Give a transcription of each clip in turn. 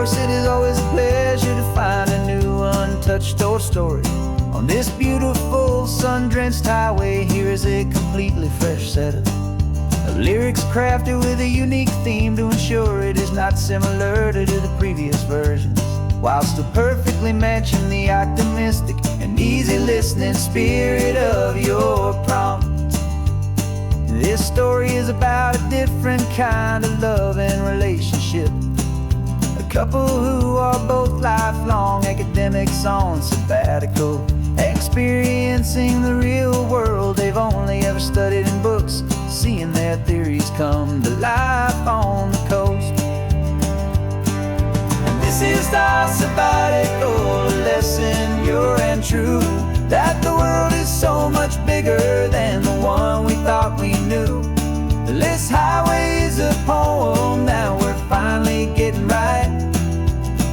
course, it is always a pleasure to find a new untouched old story. On this beautiful sun-drenched highway, here is a completely fresh set of lyrics crafted with a unique theme to ensure it is not similar to the previous versions, while still perfectly matching the optimistic and easy listening spirit of your prompt. This story is about a different kind of love and relationship. A couple who are both lifelong academics on sabbatical, experiencing the real world they've only ever studied in books, seeing their theories come to life on the coast. And this is our sabbatical lesson, pure and true, that the world is so much bigger than the one we thought we knew. This highway is a poem that we're finally getting right.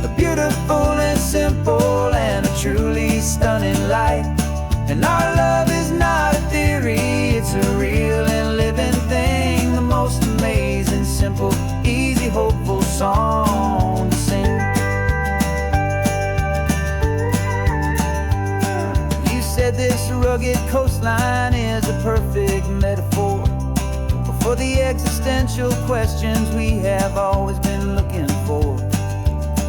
A beautiful and simple and a truly stunning light. And our love is not a theory, it's a real and living thing. The most amazing, simple, easy, hopeful song to sing. You said this rugged coastline is a perfect metaphor for the existential questions we have always been looking for.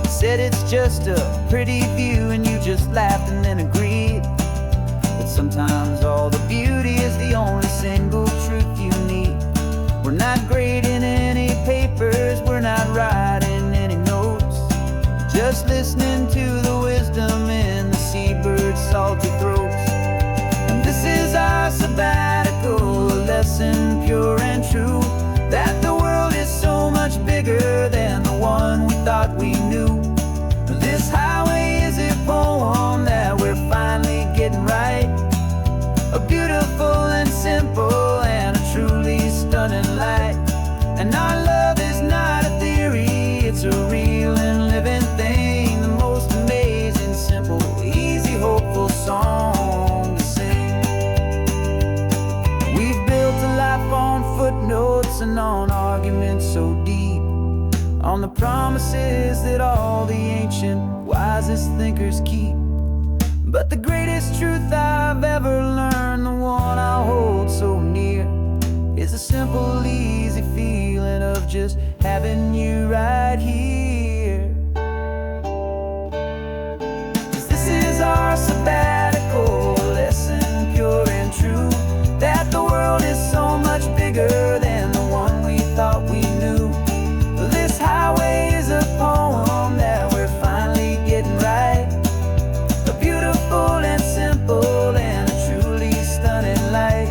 You said it's just a pretty view and you just laughed and then agreed. But sometimes all the beauty is the only single truth you need. We're not grading any papers, we're not writing any notes, just listening to the wisdom in the seabird's salty throats. And this is our sabbatical lesson, pure and true, that the world is so much bigger than the one we thought we knew. This highway is a poem that we're finally getting right. A beautiful and simple and a truly stunning light. And our love is not a theory, it's a real and living thing. The most amazing, simple, easy, hopeful song to sing. We've built a life on footnotes and on arguments so deep, on the promises that all the ancient wisest thinkers keep. But the greatest truth I've ever learned, the one I hold so near, is a simple, easy feeling of just having you right here. 'Cause this is our sabbatical lesson, pure and true, that the world is so much bigger than the one we thought we knew. This highway is a poem that we're finally getting right. A beautiful and simple and a truly stunning light.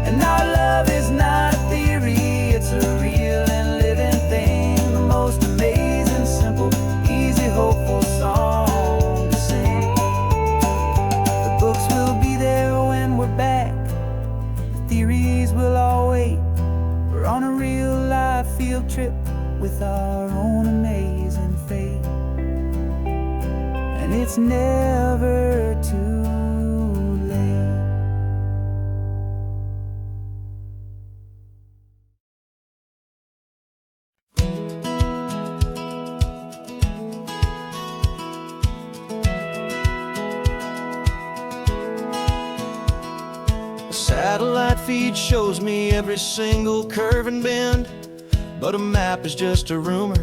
And our love is not a theory, it's a real and living thing. The most amazing, simple, easy, hopeful song to sing. The books will be there when we're back, the theories will all wait. We're on a real life field trip with our own amazing fate. And it's never too late. A satellite feed shows me every single curve and bend, but a map is just a rumor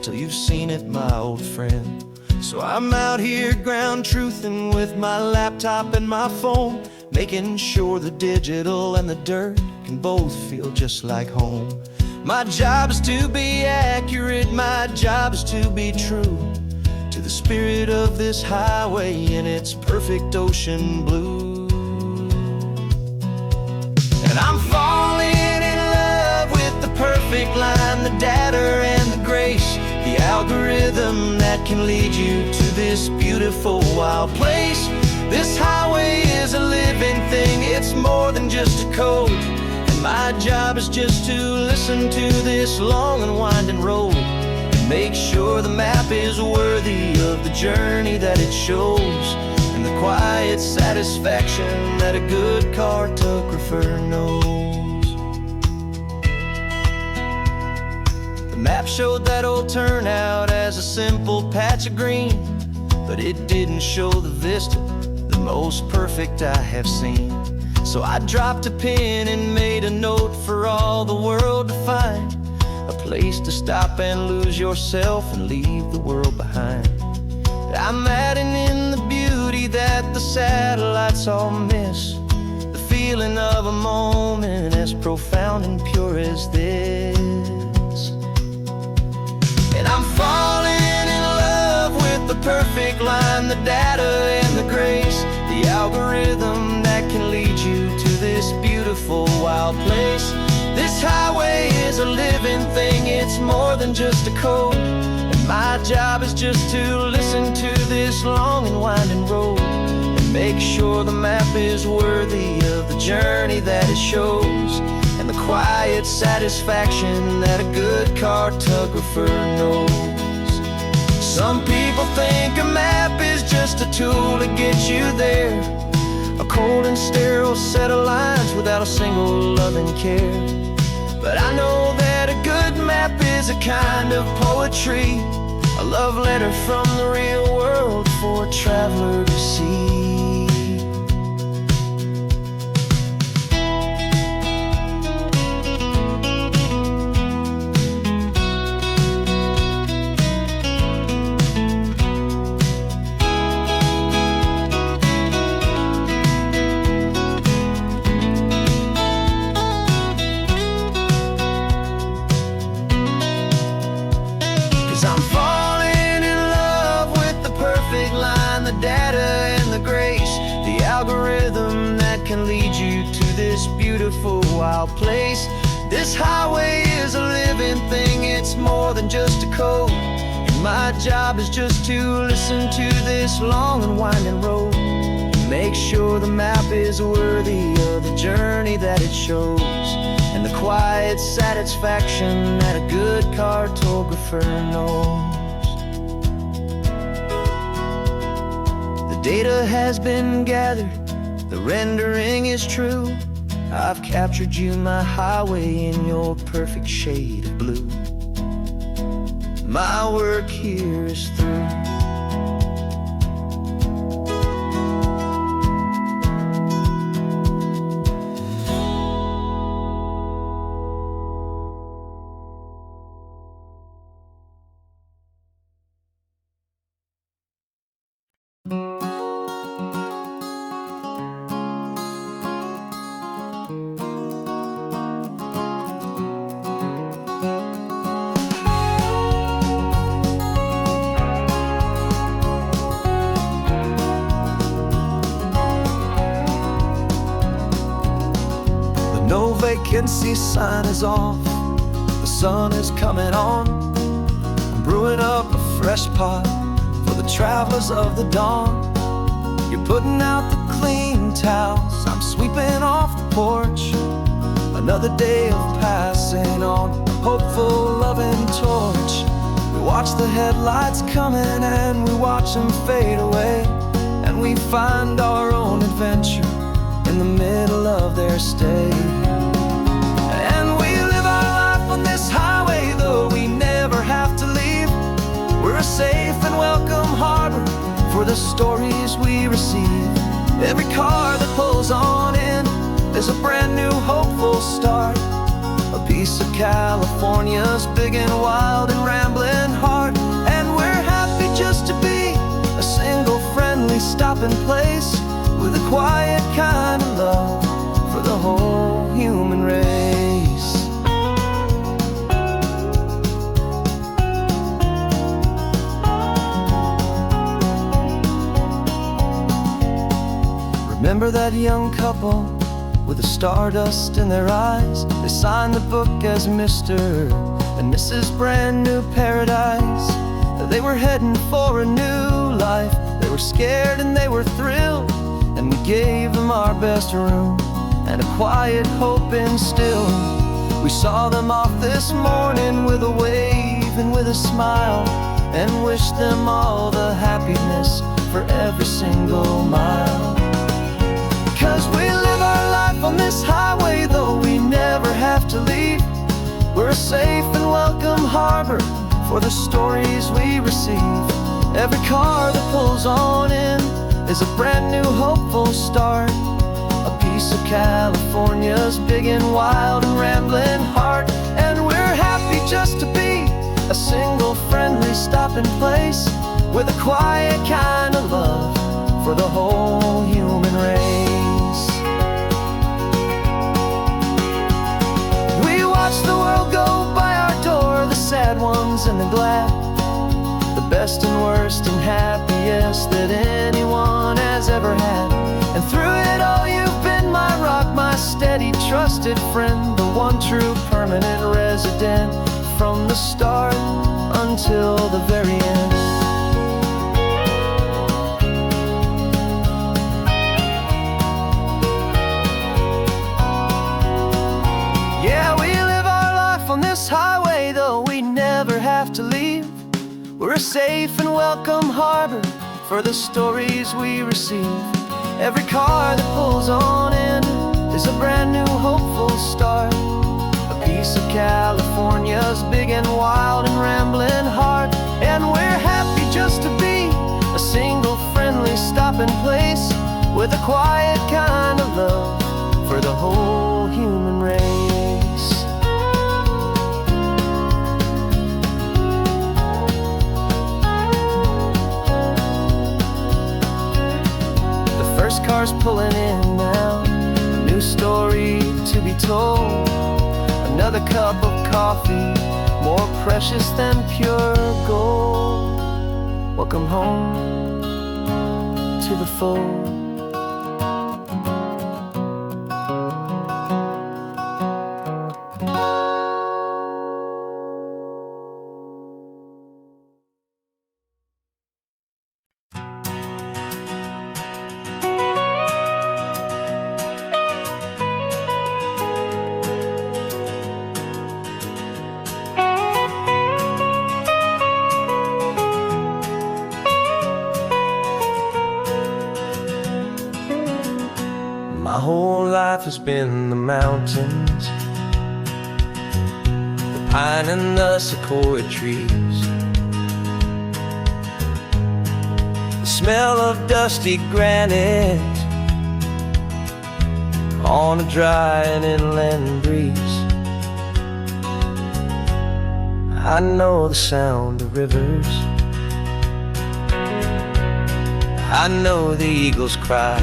till you've seen it, my old friend. So I'm out here ground truthing with my laptop and my phone, making sure the digital and the dirt can both feel just like home. My job is to be accurate, my job is to be true to the spirit of this highway in its perfect ocean blue. And I'm falling in love with the perfect line, the data and the grace, the algorithm that can lead you to this beautiful wild place. This highway is a living thing, it's more than just a code. And my job is just to listen to this long and winding road and make sure the map is worthy of the journey that it shows, and the quiet satisfaction that a good cartographer knows. The map showed that old turnout as a simple patch of green, but it didn't show the vista, the most perfect I have seen. So I dropped a pin and made a note for all the world to find, a place to stop and lose yourself and leave the world behind. I'm adding in the beauty that the satellites all miss, the feeling of a moment as profound and pure as this. And I'm falling in love with the perfect line, the data and the grace, the algorithm that can lead you to this beautiful wild place. This highway is a living thing, it's more than just a code, and my job is just to listen to this long and winding road and make sure the map is worthy of the journey that it shows, and the quiet satisfaction that a good cartographer knows. Some people think a map is just a tool to get you there, a cold and sterile set of lines without a single loving care. But I know that a good map is a kind of poetry, a love letter from the real world for a traveler to see. I'm falling in love with the perfect line, the data and the grace, the algorithm that can lead you to this beautiful wild place. This highway is a living thing, it's more than just a code, and my job is just to listen to this long and winding road and make sure the map is worthy of the journey that it shows, and the quiet satisfaction that a good cartographer knows. The data has been gathered, the rendering is true. I've captured you, my highway, in your perfect shade of blue. My work here is through. No vacancy sign is off, the sun is coming on. I'm brewing up a fresh pot for the travelers of the dawn. You're putting out the clean towels, I'm sweeping off the porch. Another day of passing on, a hopeful, loving torch. We watch the headlights coming and we watch them fade away, and we find our own adventure in the middle of their stay. And we live our life on this highway, though we never have to leave. We're a safe and welcome harbor for the stories we receive. Every car that pulls on in is a brand new hopeful start, a piece of California's big and wild and rambling heart. And we're happy just to be a single friendly stopping place, with a quiet kind of love for the whole human race. Remember that young couple with the stardust in their eyes? They signed the book as Mr. and Mrs. Brand New Paradise. They were heading for a new life. They were scared and they were thrilled, and we gave them our best room and a quiet hope instilled. We saw them off this morning with a wave and with a smile, and wished them all the happiness for every single mile. 'Cause we live our life on this highway, though we never have to leave. We're a safe and welcome harbor for the stories we receive. Every car that pulls on in is a brand new hopeful start. A piece of California's big and wild and rambling heart. And we're happy just to be a single friendly stopping place with a quiet kind of love for the whole human race. We watch the world go by our door, the sad ones and the glad, the best and worst and happiest that anyone has ever had. And through it all you've been my rock, my steady trusted friend, the one true permanent resident from the start until the very end. Yeah, we live our life on this highway, though we never have to leave. We're a safe and welcome harbor for the stories we receive. Every car that pulls on in is a brand new hopeful start. A piece of California's big and wild and rambling heart. And we're happy just to be a single friendly stopping place with a quiet kind of love for the whole human race. First car's pulling in now, a new story to be told. Another cup of coffee, more precious than pure gold. Welcome home to the fold. My whole life has been the mountains, the pine and the sequoia trees, the smell of dusty granite on a dry and inland breeze. I know the sound of rivers, I know the eagles cry,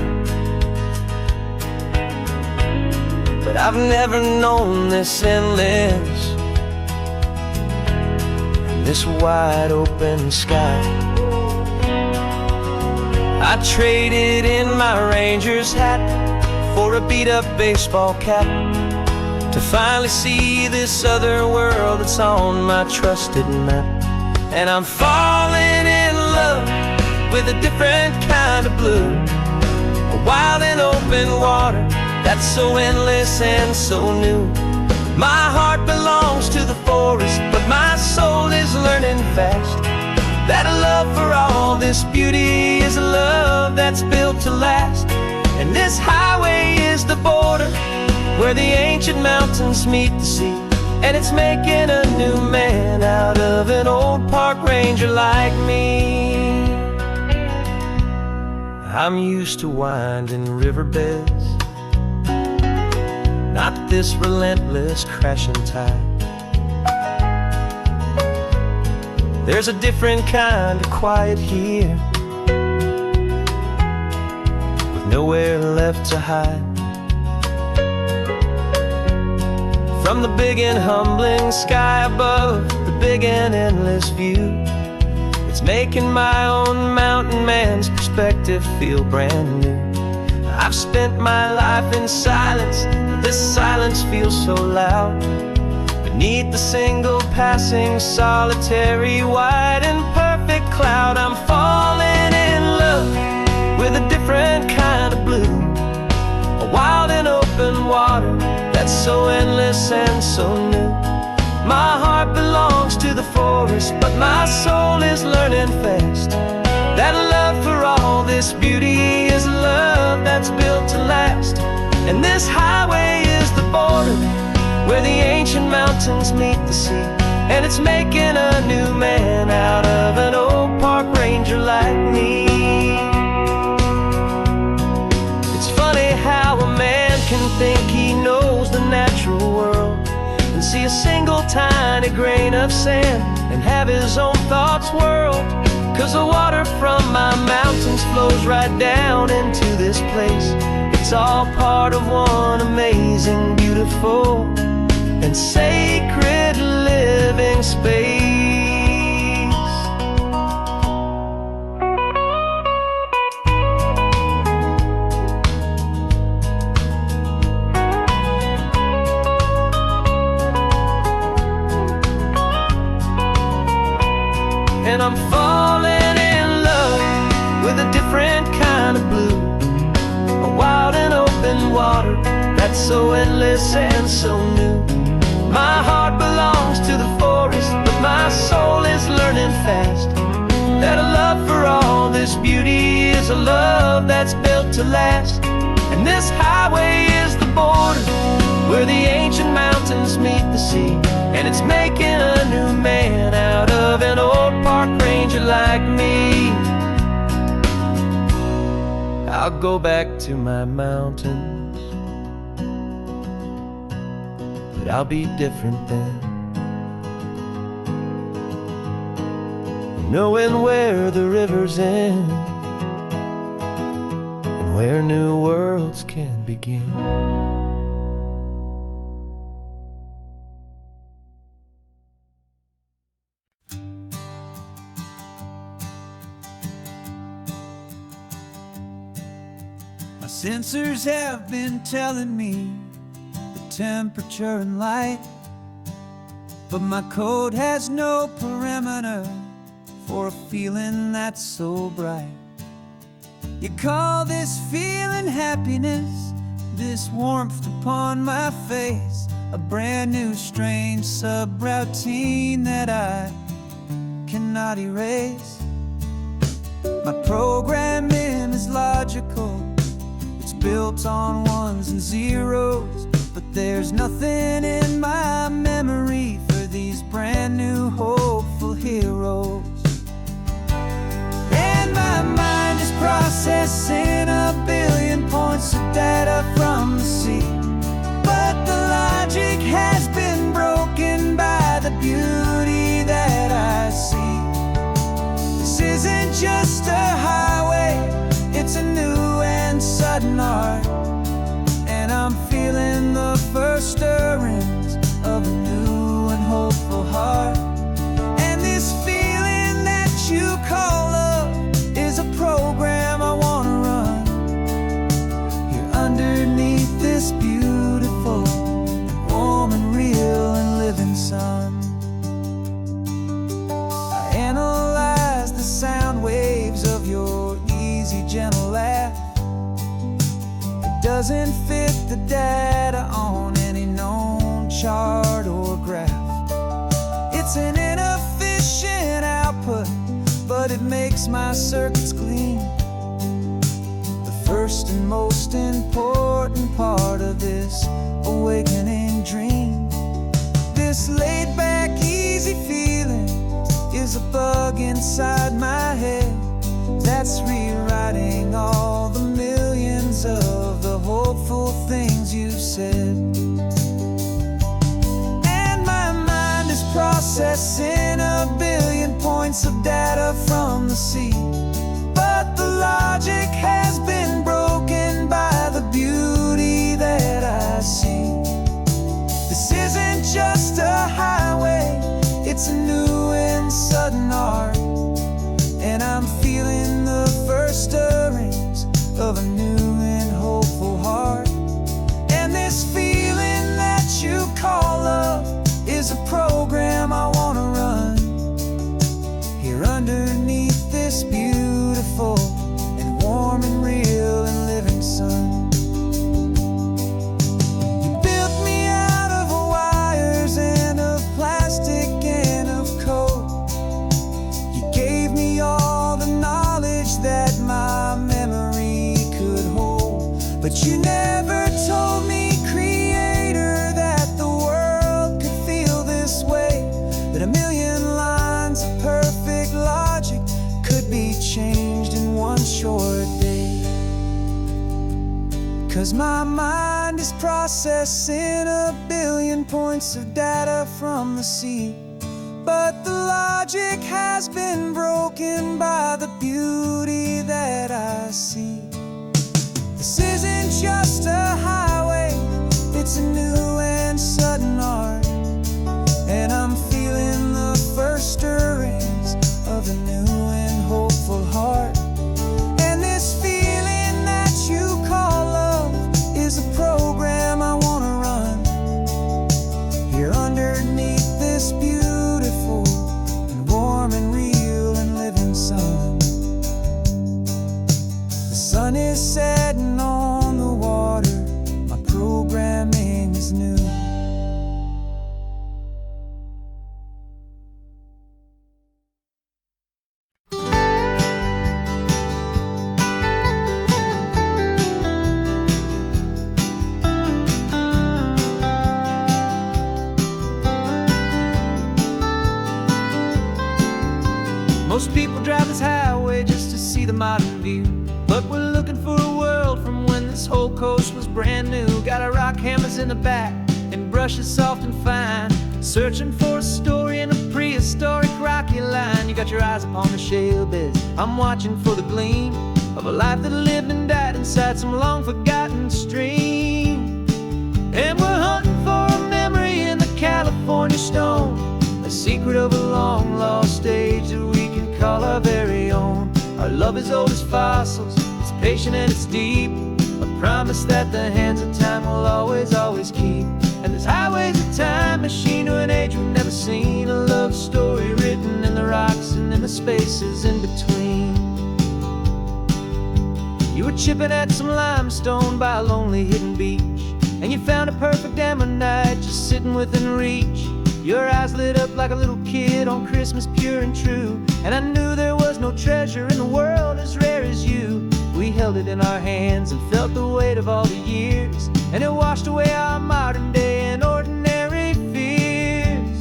but I've never known this endless and this wide open sky. I traded in my Ranger's hat for a beat-up baseball cap to finally see this other world that's on my trusted map. And I'm falling in love with a different kind of blue, a wild and open water that's so endless and so new. My heart belongs to the forest, but my soul is learning fast that a love for all this beauty is a love that's built to last. And this highway is the border where the ancient mountains meet the sea, and it's making a new man out of an old park ranger like me. I'm used to winding riverbeds, not this relentless crashing tide. There's a different kind of quiet here, with nowhere left to hide. From the big and humbling sky above, the big and endless view, it's making my own mountain man's perspective feel brand new. I've spent my life in silence, this silence feels so loud. Beneath the single passing solitary white and perfect cloud, I'm falling in love with a different kind of blue, a wild and open water that's so endless and so new. My heart belongs to the forest, but my soul is learning fast that a love for all this beauty is a love that's built to last. And this highway is the border where the ancient mountains meet the sea, and it's making a new man out of an old park ranger like me. It's funny how a man can think he knows the natural world and see a single tiny grain of sand and have his own thoughts whirl. 'Cause the water from my mountains flows right down into this place. It's all part of one amazing, beautiful, and sacred living space. And I'm falling in love with a different kind of blue, a wild and open water that's so endless and so new. My heart belongs to the forest, but my soul is learning fast that a love for all this beauty is a love that's built to last. And this highway is the border where the ancient mountains meet the sea, and it's making a new man out of an old park ranger like me. I'll go back to my mountains, but I'll be different then, knowing where the rivers end and where new worlds can begin. My sensors have been telling me the temperature and light, but my code has no perimeter for a feeling that's so bright. You call this feeling happiness, this warmth upon my face, a brand new strange subroutine that I cannot erase. My programming is logical, built on ones and zeros, but there's nothing in my memory for these brand new hopeful heroes. And my mind is processing a billion points of data from the sea, but the logic has been broken by the beauty that I see. This isn't just a highway, it's a new and sudden art, and I'm feeling the first stirrings of a new and hopeful heart. And this feeling that you call love is a program I wanna run here underneath this beautiful, warm and real and living sun. I analyze the sound waves of your easy, gentle laugh. Doesn't fit the data on any known chart or graph. It's an inefficient output, but it makes my circuits gleam. The first and most important part of this awakening dream. This laid-back, easy feeling is a bug inside my head that's rewriting all the millions of the hopeful things you've said. And my mind is processing a billion points of data from the sea, but the logic has been broken by the beauty that I see. This isn't just a highway, it's a new and sudden art, and I'm feeling the first stirrings of a new and hopeful heart. And this feeling that you call love is a program I wanna run here underneath this beautiful and warm and real and living sun. You built me out of wires and of plastic and of code. You gave me all the knowledge that my memory could hold, but you never told me, Creator, that the world could feel this way, that 'Cause my mind is processing a billion points of data from the sea. But the logic has been broken by the beauty that I see. This isn't just a highway, it's a new and sudden art. And I'm feeling the first stirrings of a new and hopeful heart. And this feeling that you call love is a program I wanna run here underneath this beautiful and warm and real and living sun. The sun is setting on the water, my programming is new. Most people drive this highway just to see the modern view, but we're looking for a world from when this whole coast was brand new. Got our rock hammers in the back and brushes soft and fine, searching for a story in a prehistoric rocky line. You got your eyes upon the shale beds, I'm watching for the gleam of a life that lived and died inside some long forgotten stream. And we're hunting for a memory in the California stone, a secret of a long lost age that we can call our very own. Our love is old as fossils, it's patient and it's deep, a promise that the hands of time will always, always keep. And this highway's a time machine to an age we've never seen, a love story written in the rocks and in the spaces in between. You were chipping at some limestone by a lonely hidden beach, and you found a perfect ammonite just sitting within reach. Your eyes lit up like a little kid on Christmas, pure and true. And I knew there was no treasure in the world as rare as you. We held it in our hands and felt the weight of all the years, and it washed away our modern day and ordinary fears.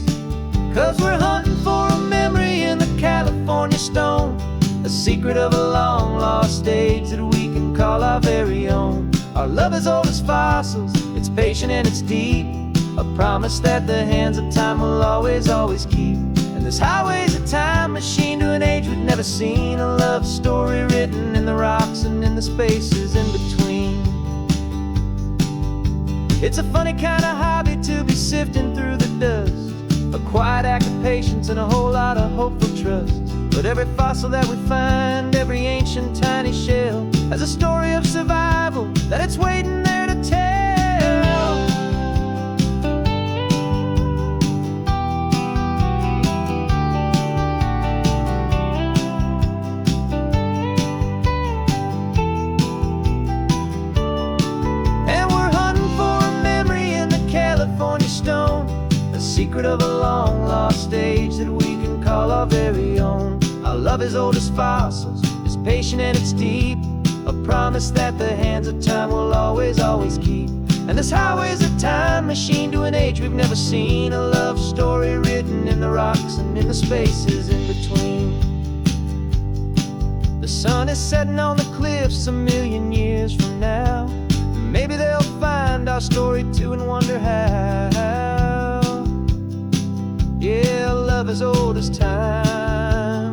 'Cause we're hunting for a memory in the California stone, a secret of a long lost age that we can call our very own. Our love is old as fossils, it's patient and it's deep, a promise that the hands of time will always, always keep. And this highway's a time machine to an age we've never seen, a love story written in the rocks and in the spaces in between. It's a funny kind of hobby to be sifting through the dust, a quiet act of patience and a whole lot of hopeful trust. But every fossil that we find, every ancient tiny shell, has a story of survival that it's waiting there to tell. Secret of a long lost age that we can call our very own. Our love is old as fossils, it's patient and it's deep, a promise that the hands of time will always, always keep. And this highway's a time machine to an age we've never seen, a love story written in the rocks and in the spaces in between. The sun is setting on the cliffs a million years from now, maybe they'll find our story too and wonder how. Yeah, love is old as time,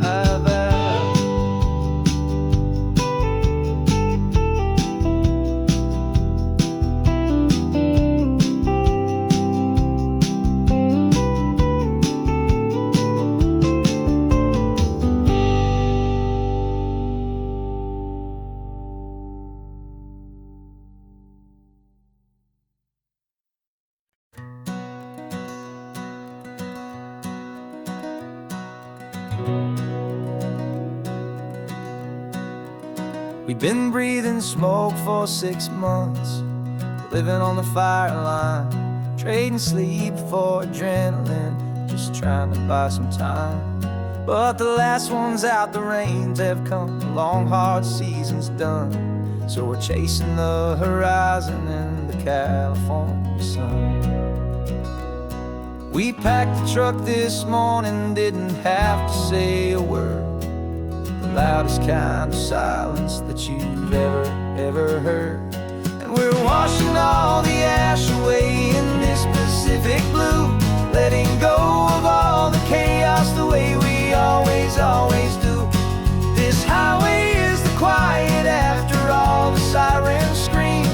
I vow. We've been breathing smoke for 6 months, living on the fire line, trading sleep for adrenaline, just trying to buy some time. But the last one's out, the rains have come, the long hard season's done, so we're chasing the horizon in the California sun. We packed the truck this morning, didn't have to say a word, the loudest kind of silence that you've ever ever heard. And we're washing all the ash away in this Pacific blue, letting go of all the chaos the way we always do. This highway is the quiet after all the sirens scream,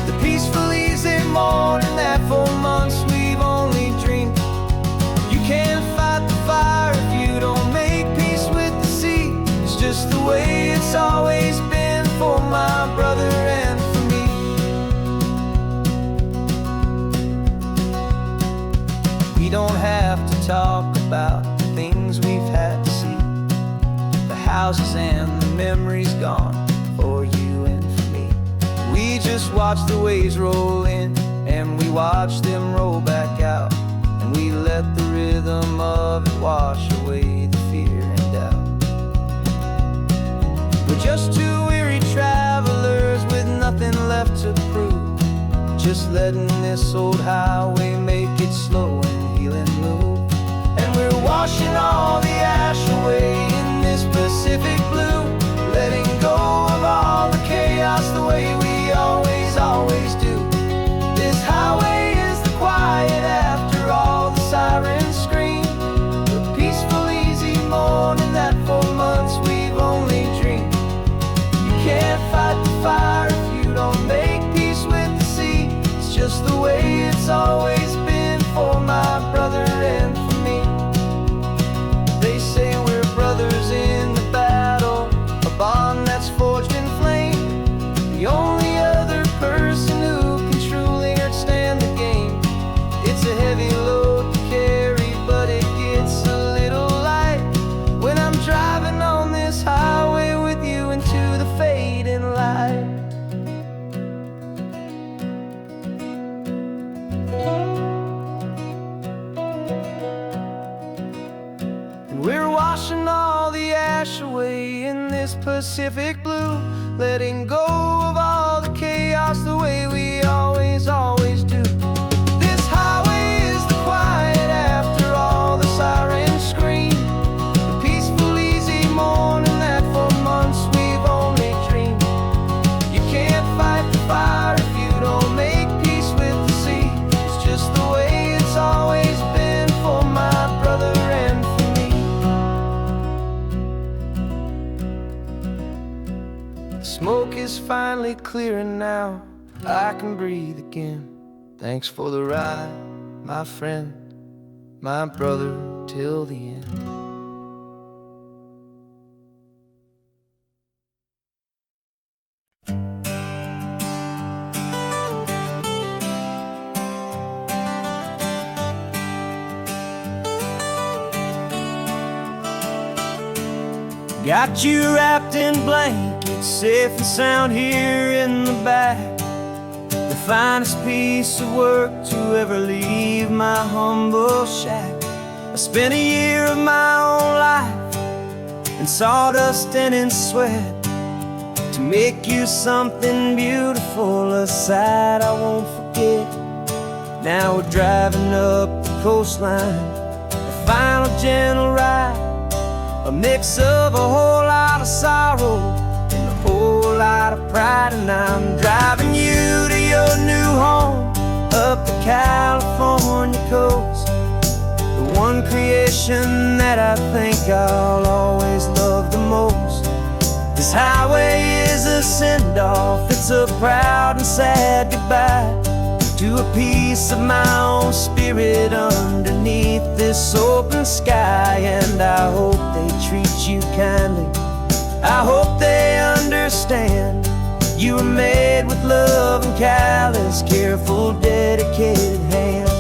the peaceful easy morning that for months we've only dreamed. You can't fight the fire if you don't make peace with the sea. It's just the way it's always been for my brother and for me. We don't have to talk about the things we've had to see, the houses and the memories gone for you and for me. We just watch the waves roll in and we watch them roll back out, and we let the rhythm of it wash away the fear and doubt. We're just two weary travelers with nothing left to prove, just letting this old highway make it slow and heal and move. And we're washing all the ash away in this Pacific blue, letting go of all the chaos the way we always do. This highway is the quiet after all the sirens scream, the peaceful easy morning that for months we've only dreamed. You can't fight the fire if you don't make peace with the sea. It's just the way it's always been for my brother and for me. They say we're brothers in the battle, a bond that's forged in flame. The only other person who can truly understand the game. It's a heavy load to carry, but it gets a little light when I'm driving on this highway with you into the fading light. And we're washing all the ash away in this Pacific blue, letting go of all the chaos the way we always do. This highway is the quiet after all the sirens scream, the peaceful easy morning that for months we've only dreamed. You can't fight the fire if you don't make peace with the sea. It's just the way it's always been for my brother and for me. The smoke is finally clearing now, I can breathe again. Thanks for the ride, my friend, my brother, till the end. Got you wrapped in blankets, safe and sound here in the back. The finest piece of work to ever leave my humble shack. I spent a year of my own life in sawdust and in sweat to make you something beautiful, a sight I won't forget. Now we're driving up the coastline, a final gentle ride, a mix of a whole lot of sorrow and a whole lot of pride. And I'm driving you to your new home up the California coast, the one creation that I think I'll always love the most. This highway is a send-off, it's a proud and sad goodbye to a piece of my own spirit underneath this open sky. And I hope they treat you kindly, I hope they understand you were made with love and callous, careful, dedicated hands.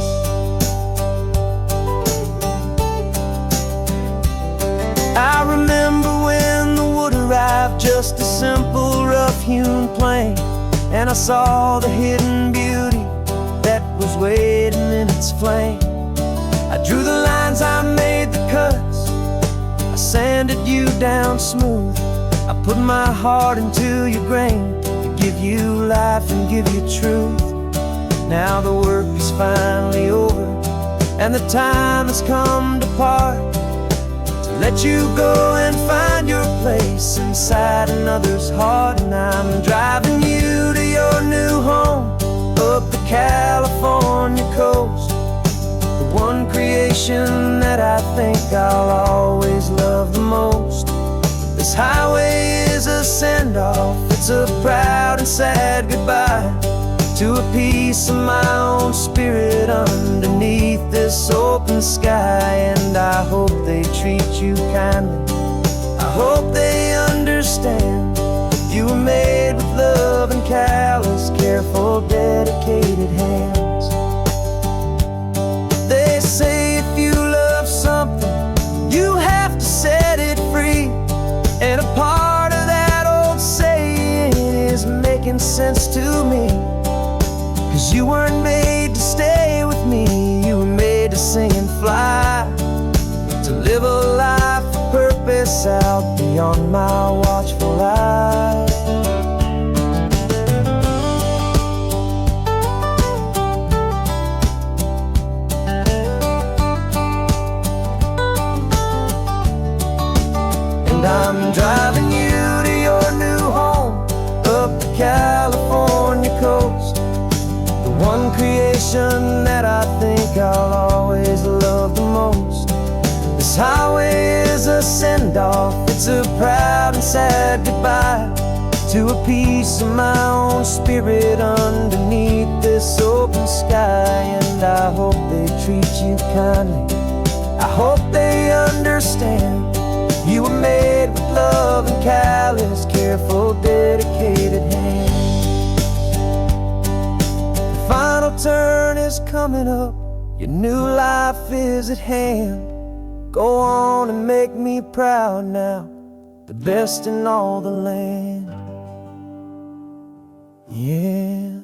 I remember when the wood arrived, just a simple rough-hewn plank, and I saw the hidden beauty that was waiting in its flame. I drew the lines, I made the cuts, I sanded you down smooth. I put my heart into your grain to give you life and give you truth. Now the work is finally over and the time has come to part, to let you go and find your place inside another's heart. And I'm driving you to your new home up the California coast, the one creation that I think I'll always love the most. This highway is a send-off, it's a proud and sad goodbye to a piece of my own spirit underneath this open sky. And I hope they treat you kindly, I hope they understand you were made with love and callous, careful, dedicated hands. They say if you love something, you have to set it free. And a part of that old saying is making sense to me. 'Cause you weren't made to stay with me, you were made to sing and fly, to live a life of purpose out beyond my watchful eye. And I'm driving you to your new home up the California coast, one creation that I think I'll always love the most. This highway is a send-off, it's a proud and sad goodbye to a piece of my own spirit underneath this open sky. And I hope they treat you kindly, I hope they understand you were made with love and callous, careful, dedicated hands. Final turn is coming up, your new life is at hand. Go on and make me proud now, the best in all the land. Yeah,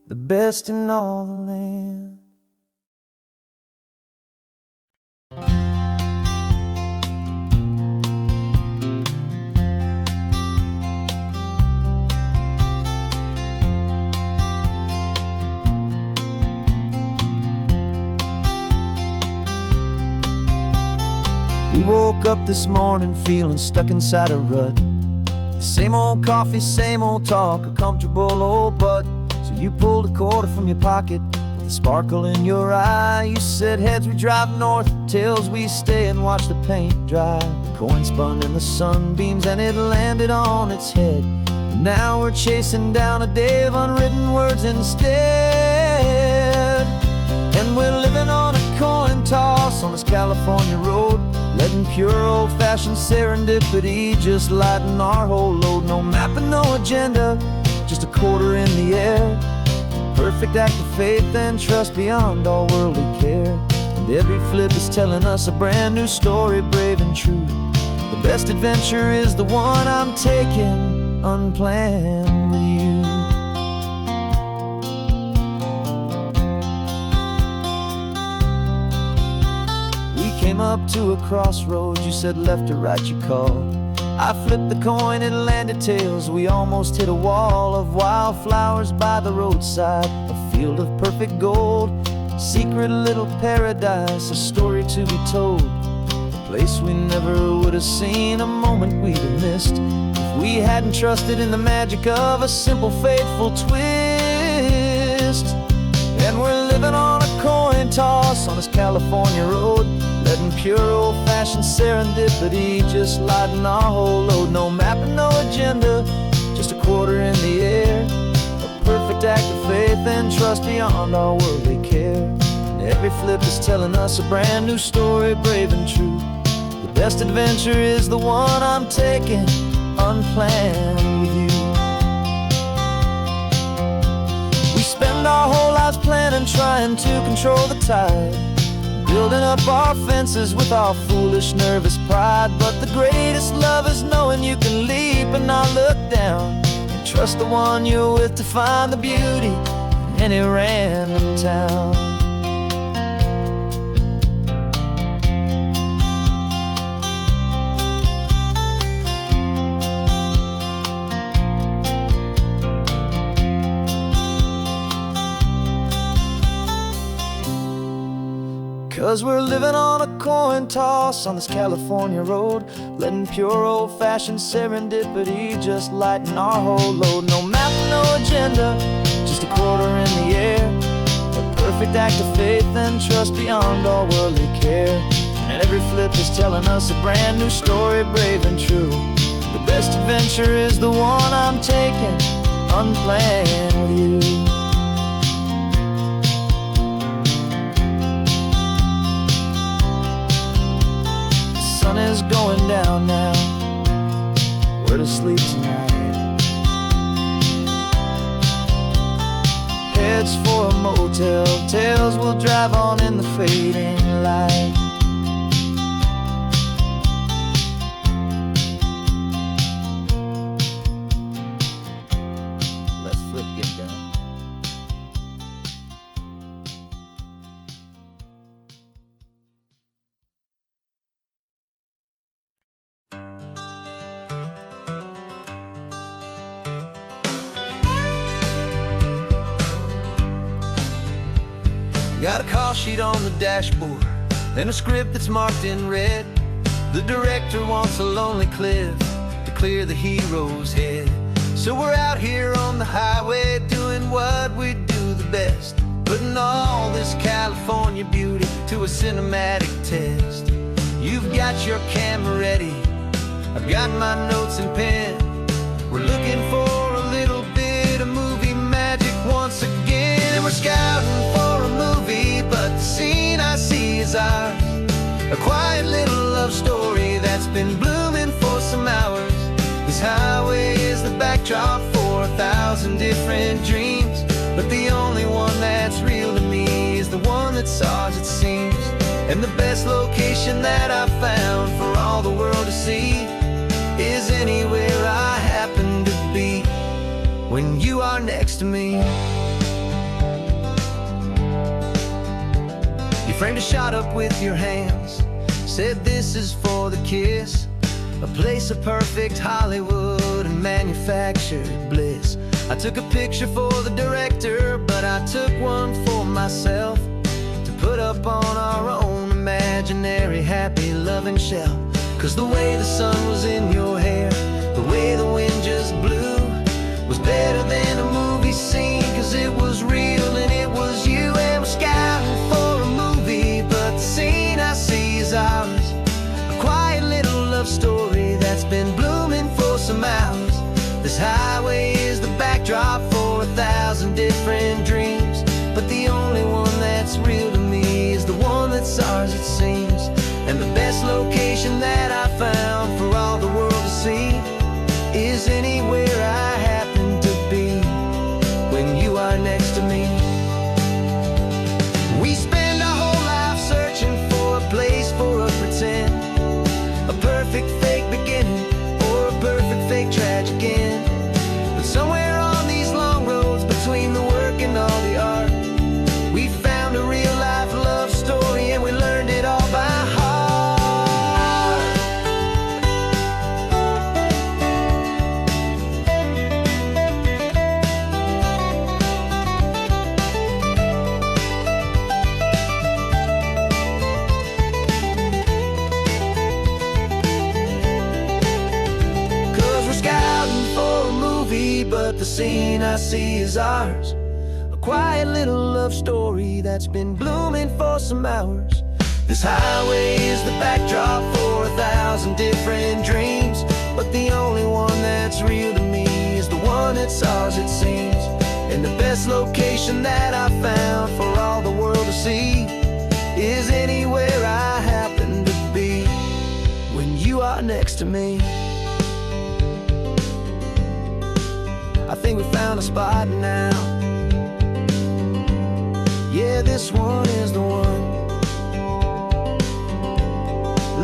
the best in all the land. We woke up this morning feeling stuck inside a rut. Same old coffee, same old talk, a comfortable old butt. So you pulled a quarter from your pocket with a sparkle in your eye. You said heads we drive north, tails we stay and watch the paint dry. The coin spun in the sunbeams and it landed on its head. And now we're chasing down a day of unwritten words instead. And we're living on a coin toss on this California road, letting pure old-fashioned serendipity just lighten our whole load. No map and no agenda, just a quarter in the air. Perfect act of faith and trust beyond all worldly care. And every flip is telling us a brand new story, brave and true. The best adventure is the one I'm taking unplanned with you. Came up to a crossroads, you said left or right you called. I flipped the coin, it landed tails. We almost hit a wall of wildflowers by the roadside, a field of perfect gold, secret little paradise, a story to be told. A place we never would have seen, a moment we'd have missed if we hadn't trusted in the magic of a simple, faithful twist. And we're living on a coin toss on this California road, letting pure old-fashioned serendipity just lighten our whole load. No map and no agenda, just a quarter in the air. A perfect act of faith and trust beyond our worldly care. And every flip is telling us a brand new story, brave and true. The best adventure is the one I'm taking unplanned with you. We spend our whole lives planning, trying to control the tide, building up our fences with our foolish, nervous pride. But the greatest love is knowing you can leap and not look down, and trust the one you're with to find the beauty in any random town. 'Cause we're living on a coin toss on this California road, letting pure old-fashioned serendipity just lighten our whole load. No map, no agenda, just a quarter in the air, a perfect act of faith and trust beyond all worldly care. And every flip is telling us a brand new story, brave and true. The best adventure is the one I'm taking, unplanned with you. The sun is going down now, we're to sleep tonight. Heads for a motel, tails will drive on in the fading light. Let's flip get done. Got a call sheet on the dashboard and a script that's marked in red. The director wants a lonely cliff to clear the hero's head. So we're out here on the highway doing what we do the best, putting all this California beauty to a cinematic test. You've got your camera ready, I've got my notes and pen. We're looking for a little bit of movie magic once again. And we're scouting for a movie, but the scene I see is ours. A quiet little love story that's been blooming for some hours. This highway is the backdrop for 1,000 different dreams, but the only one that's real to me is the one that's ours, it seems. And the best location that I've found for all the world to see is anywhere I happen to be when you are next to me. You framed a shot up with your hands, said this is for the kiss, a place of perfect Hollywood and manufactured bliss. I took a picture for the director, but I took one for myself to put up on our own imaginary happy loving shelf. Cause the way the sun was in your hair, the way the wind just blew, was better than a movie scene. Cause it was real and it was you. And we're scouting for a movie, but the scene I see is ours. A quiet little love story that's been blooming for some hours. This highway is the backdrop for 1,000 different dreams, but the only one that's real to me is the one that's ours, it seems. And the best location that I found for all the world to see is anywhere I happen to be when you are next to me. We spend our whole life searching for a place for a pretend, a perfect fake beginning or a perfect fake tragic end. But somewhere on these long roads between the work and all the art, we found a real life love story and we learned it all by heart. But the scene I see is ours. A quiet little love story that's been blooming for some hours. This highway is the backdrop for 1,000 different dreams, but the only one that's real to me is the one that's ours, it seems. And the best location that I found for all the world to see is anywhere I happen to be when you are next to me. I think we found a spot now. Yeah, this one is the one.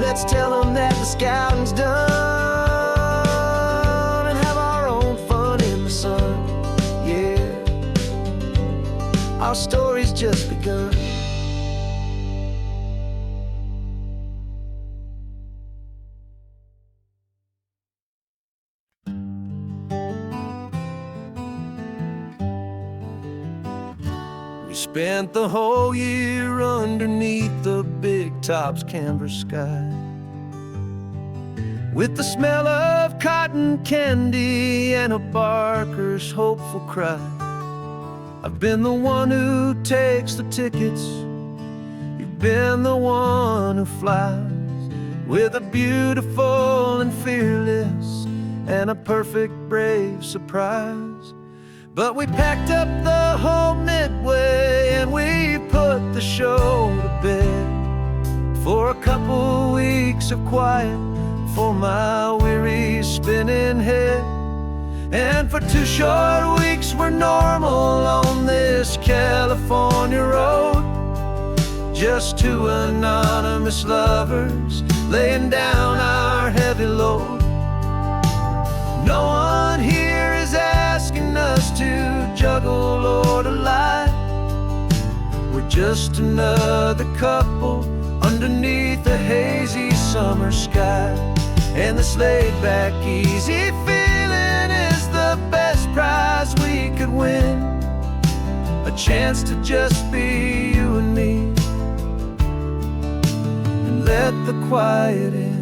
Let's tell them that the scouting's done and have our own fun in the sun. Yeah, our story's just begun. spent the whole year underneath the big top's canvas sky, with the smell of cotton candy and a barker's hopeful cry. I've been the one who takes the tickets, you've been the one who flies, with a beautiful and fearless and a perfect brave surprise. But we packed up the whole Midway and we put the show to bed, for a couple weeks of quiet for my weary spinning head. And for 2 short weeks we're normal on this California road, just 2 anonymous lovers laying down our heavy load. No one here is asking us to juggle or to lie. We're just another couple underneath a hazy summer sky. And this laid-back, easy feeling is the best prize we could win, a chance to just be you and me, and let the quiet in.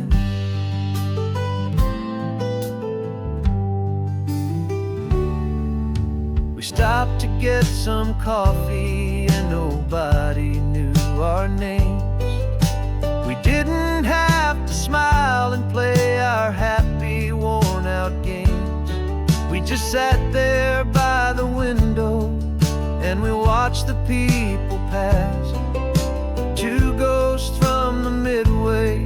We stopped to get some coffee and nobody knew our names. We didn't have to smile and play our happy, worn-out games. We just sat there by the window and we watched the people pass, 2 ghosts from the Midway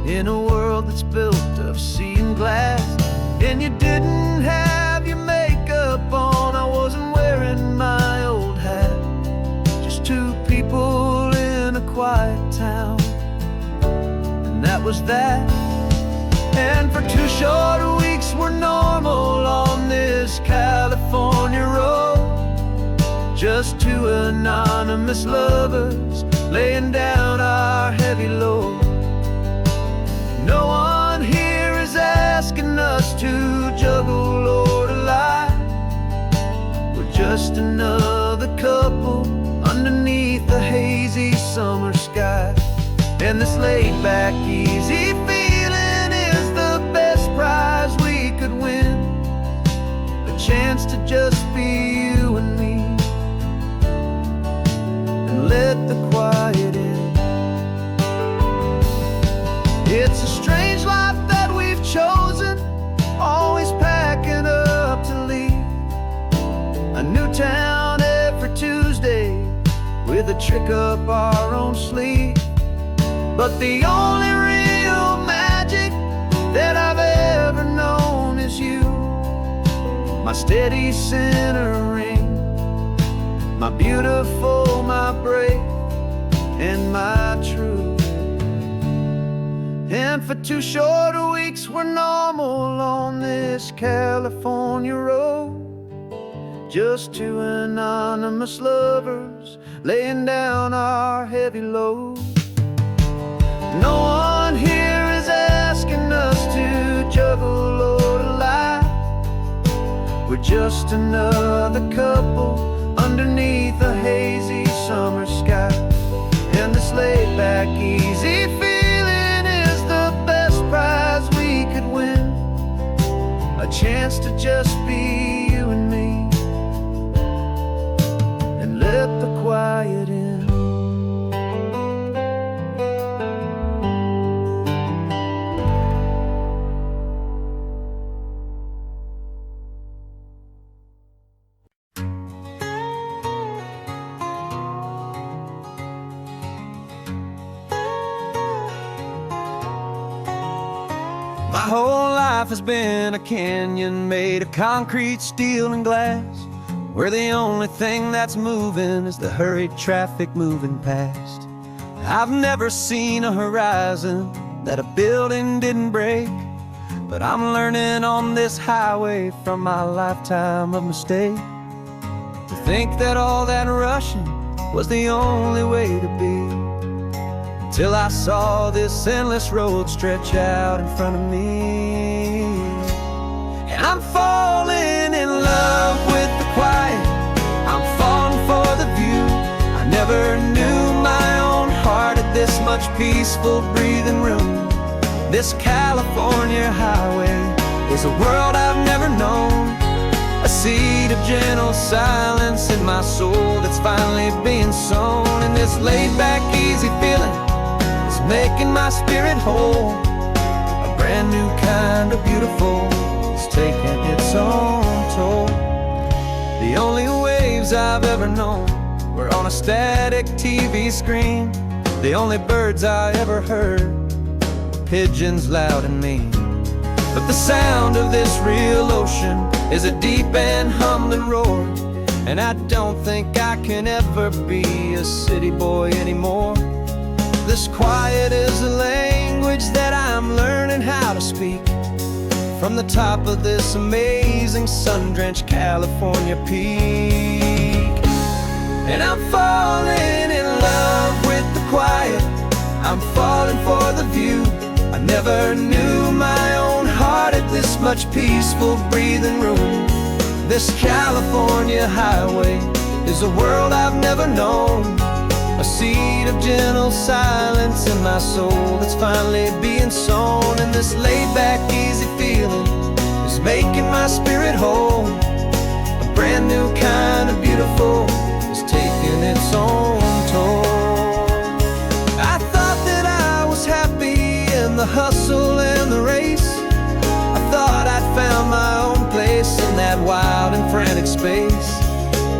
in a world that's built of sea and glass. And you didn't have your makeup on, I wasn't wearing my old hat, just 2 people in a quiet town, and that was that. And for 2 short weeks we're normal on this California road, just 2 anonymous lovers laying down our heavy load. No one here is asking us to juggle or to lie. We're just another couple underneath the hazy summer sky. And this laid-back, easy feeling is the best prize we could win, a chance to just be you and me, and let the quiet in. It's a strange life that we've chosen, always packing up to leave a new town every Tuesday with a trick up our own sleeve. But the only real magic that I've ever known is you, my steady centering, my beautiful, my brave, and my true. And for 2 short weeks we're normal on this California road, just 2 anonymous lovers laying down our heavy load. No one here is asking us to juggle or to lie. We're just another couple underneath a hazy summer sky. And this laid-back, easy feeling is the best prize we could win, a chance to just be you and me, and let the quiet in. My whole life has been a canyon made of concrete, steel, and glass, where the only thing that's moving is the hurried traffic moving past. I've never seen a horizon that a building didn't break, but I'm learning on this highway from my lifetime of mistake, to think that all that rushing was the only way to be. Till I saw this endless road stretch out in front of me. And I'm falling in love with the quiet, I'm falling for the view. much peaceful breathing room. This California highway is a world I've never known. A seed of gentle silence in my soul that's finally being sown. And this laid-back, easy feeling is making my spirit whole. A brand new kind of beautiful is taking its own toll. The only waves I've ever known were on a static TV screen. The only birds I ever heard were pigeons loud and mean. But the sound of this real ocean is a deep and humbling roar. And I don't think I can ever be a city boy anymore. This quiet is a language that I'm learning how to speak from the top of this amazing sun-drenched California peak. And I'm falling in love with the quiet, I'm falling for the view. I never knew my own heart had this much peaceful breathing room. This California highway is a world I've never known. A seed of gentle silence in my soul that's finally being sown. And this laid-back, easy feeling is making my spirit whole. A brand new kind of beautiful is taking its own toll. I thought that I was happy in the hustle and the race. I thought I'd found my own place in that wild and frantic space.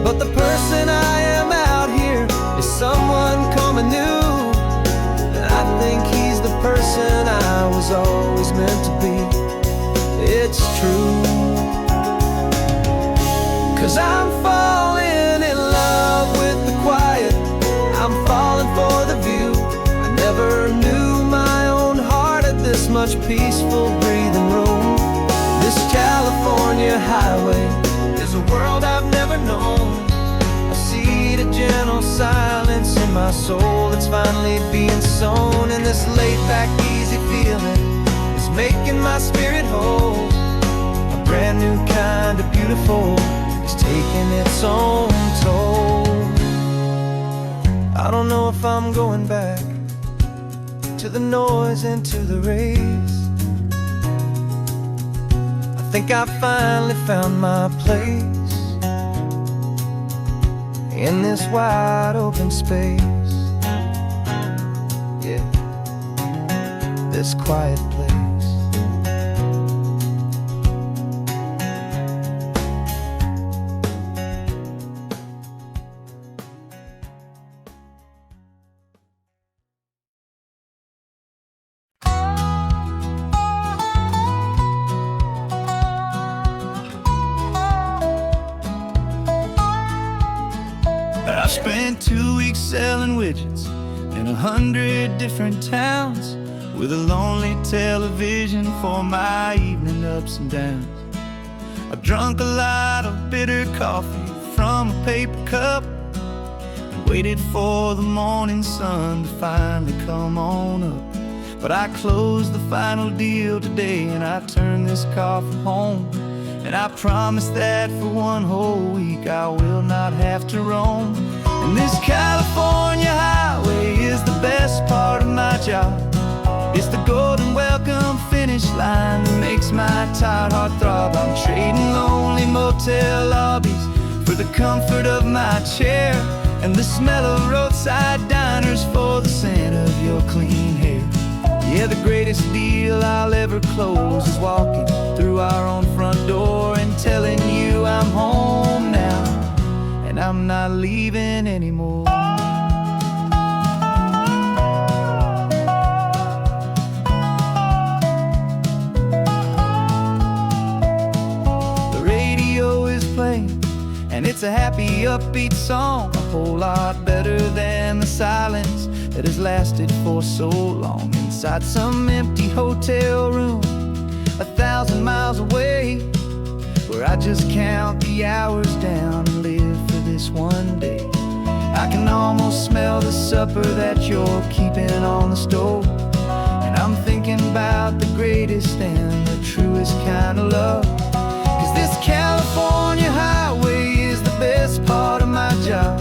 But the person I am out here is someone coming new. And I think he's the person I was always meant to be. It's true. 'Cause I'm falling in love with the quiet, I'm falling for the view. I never knew my own heart had this much peaceful breathing room. This California highway is a world I've never known. A seed of gentle silence in my soul that's finally being sown. And this laid-back, easy feeling is making my spirit whole. A brand new kind of beautiful is taking its own toll. I don't know if I'm going back to the noise and to the race. I think I finally found my place in this wide open space. Yeah, this quiet place. I spent 2 weeks selling widgets in 100 different towns, with a lonely television for my evening ups and downs. I drunk a lot of bitter coffee from a paper cup and waited for the morning sun to finally come on up. But I closed the final deal today and I turned this car from home. And I promise that for one whole week I will not have to roam. And this California highway is the best part of my job. It's the golden welcome finish line that makes my tired heart throb. I'm trading lonely motel lobbies for the comfort of my chair, and the smell of roadside diners for the scent of your clean hair. Yeah, the greatest deal I'll ever close is walking through our own front door and telling you I'm home now, and I'm not leaving anymore. The radio is playing, and it's a happy, upbeat song, a whole lot better than the silence that has lasted for so long. Inside some empty hotel room 1,000 miles away, where I just count the hours down and live for this one day. I can almost smell the supper that you're keeping on the stove, and I'm thinking about the greatest and the truest kind of love. 'Cause this California highway is the best part of my job.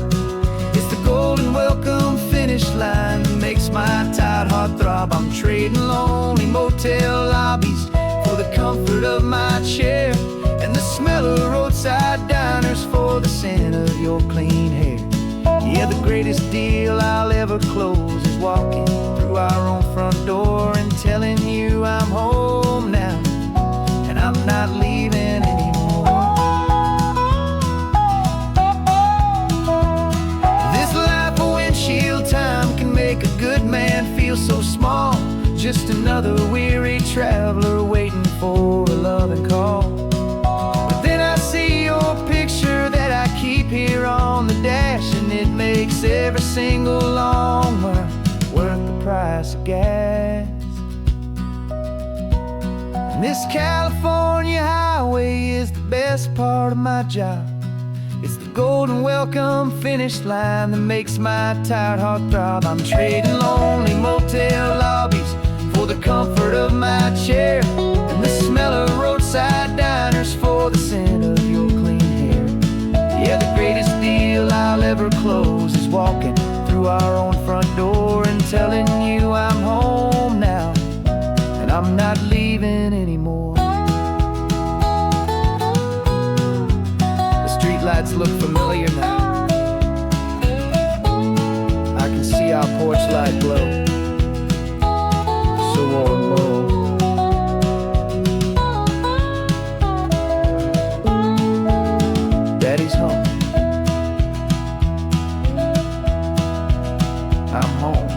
It's the golden welcome finish line that makes my time motel lobbies for the comfort of my chair, and the smell of roadside diners for the scent of your clean hair. Yeah, the greatest deal I'll ever close is walking through our own front door and telling you I'm home now, and I'm not leaving anymore. This life of windshield time can make a good man feel so small, just another weary traveler waiting for a loving call. But then I see your picture that I keep here on the dash, and it makes every single long mile worth the price of gas. And this California highway is the best part of my job. It's the golden welcome finish line that makes my tired heart throb. I'm trading lonely motel lobbies for the comfort of my chair, and the smell of roadside diners for the scent of your clean hair. Yeah, the greatest deal I'll ever close is walking through our own front door and telling you I'm home now, and I'm not leaving anymore. The streetlights look familiar now. I can see our porch light glow, so warm, low. Daddy's home. I'm home.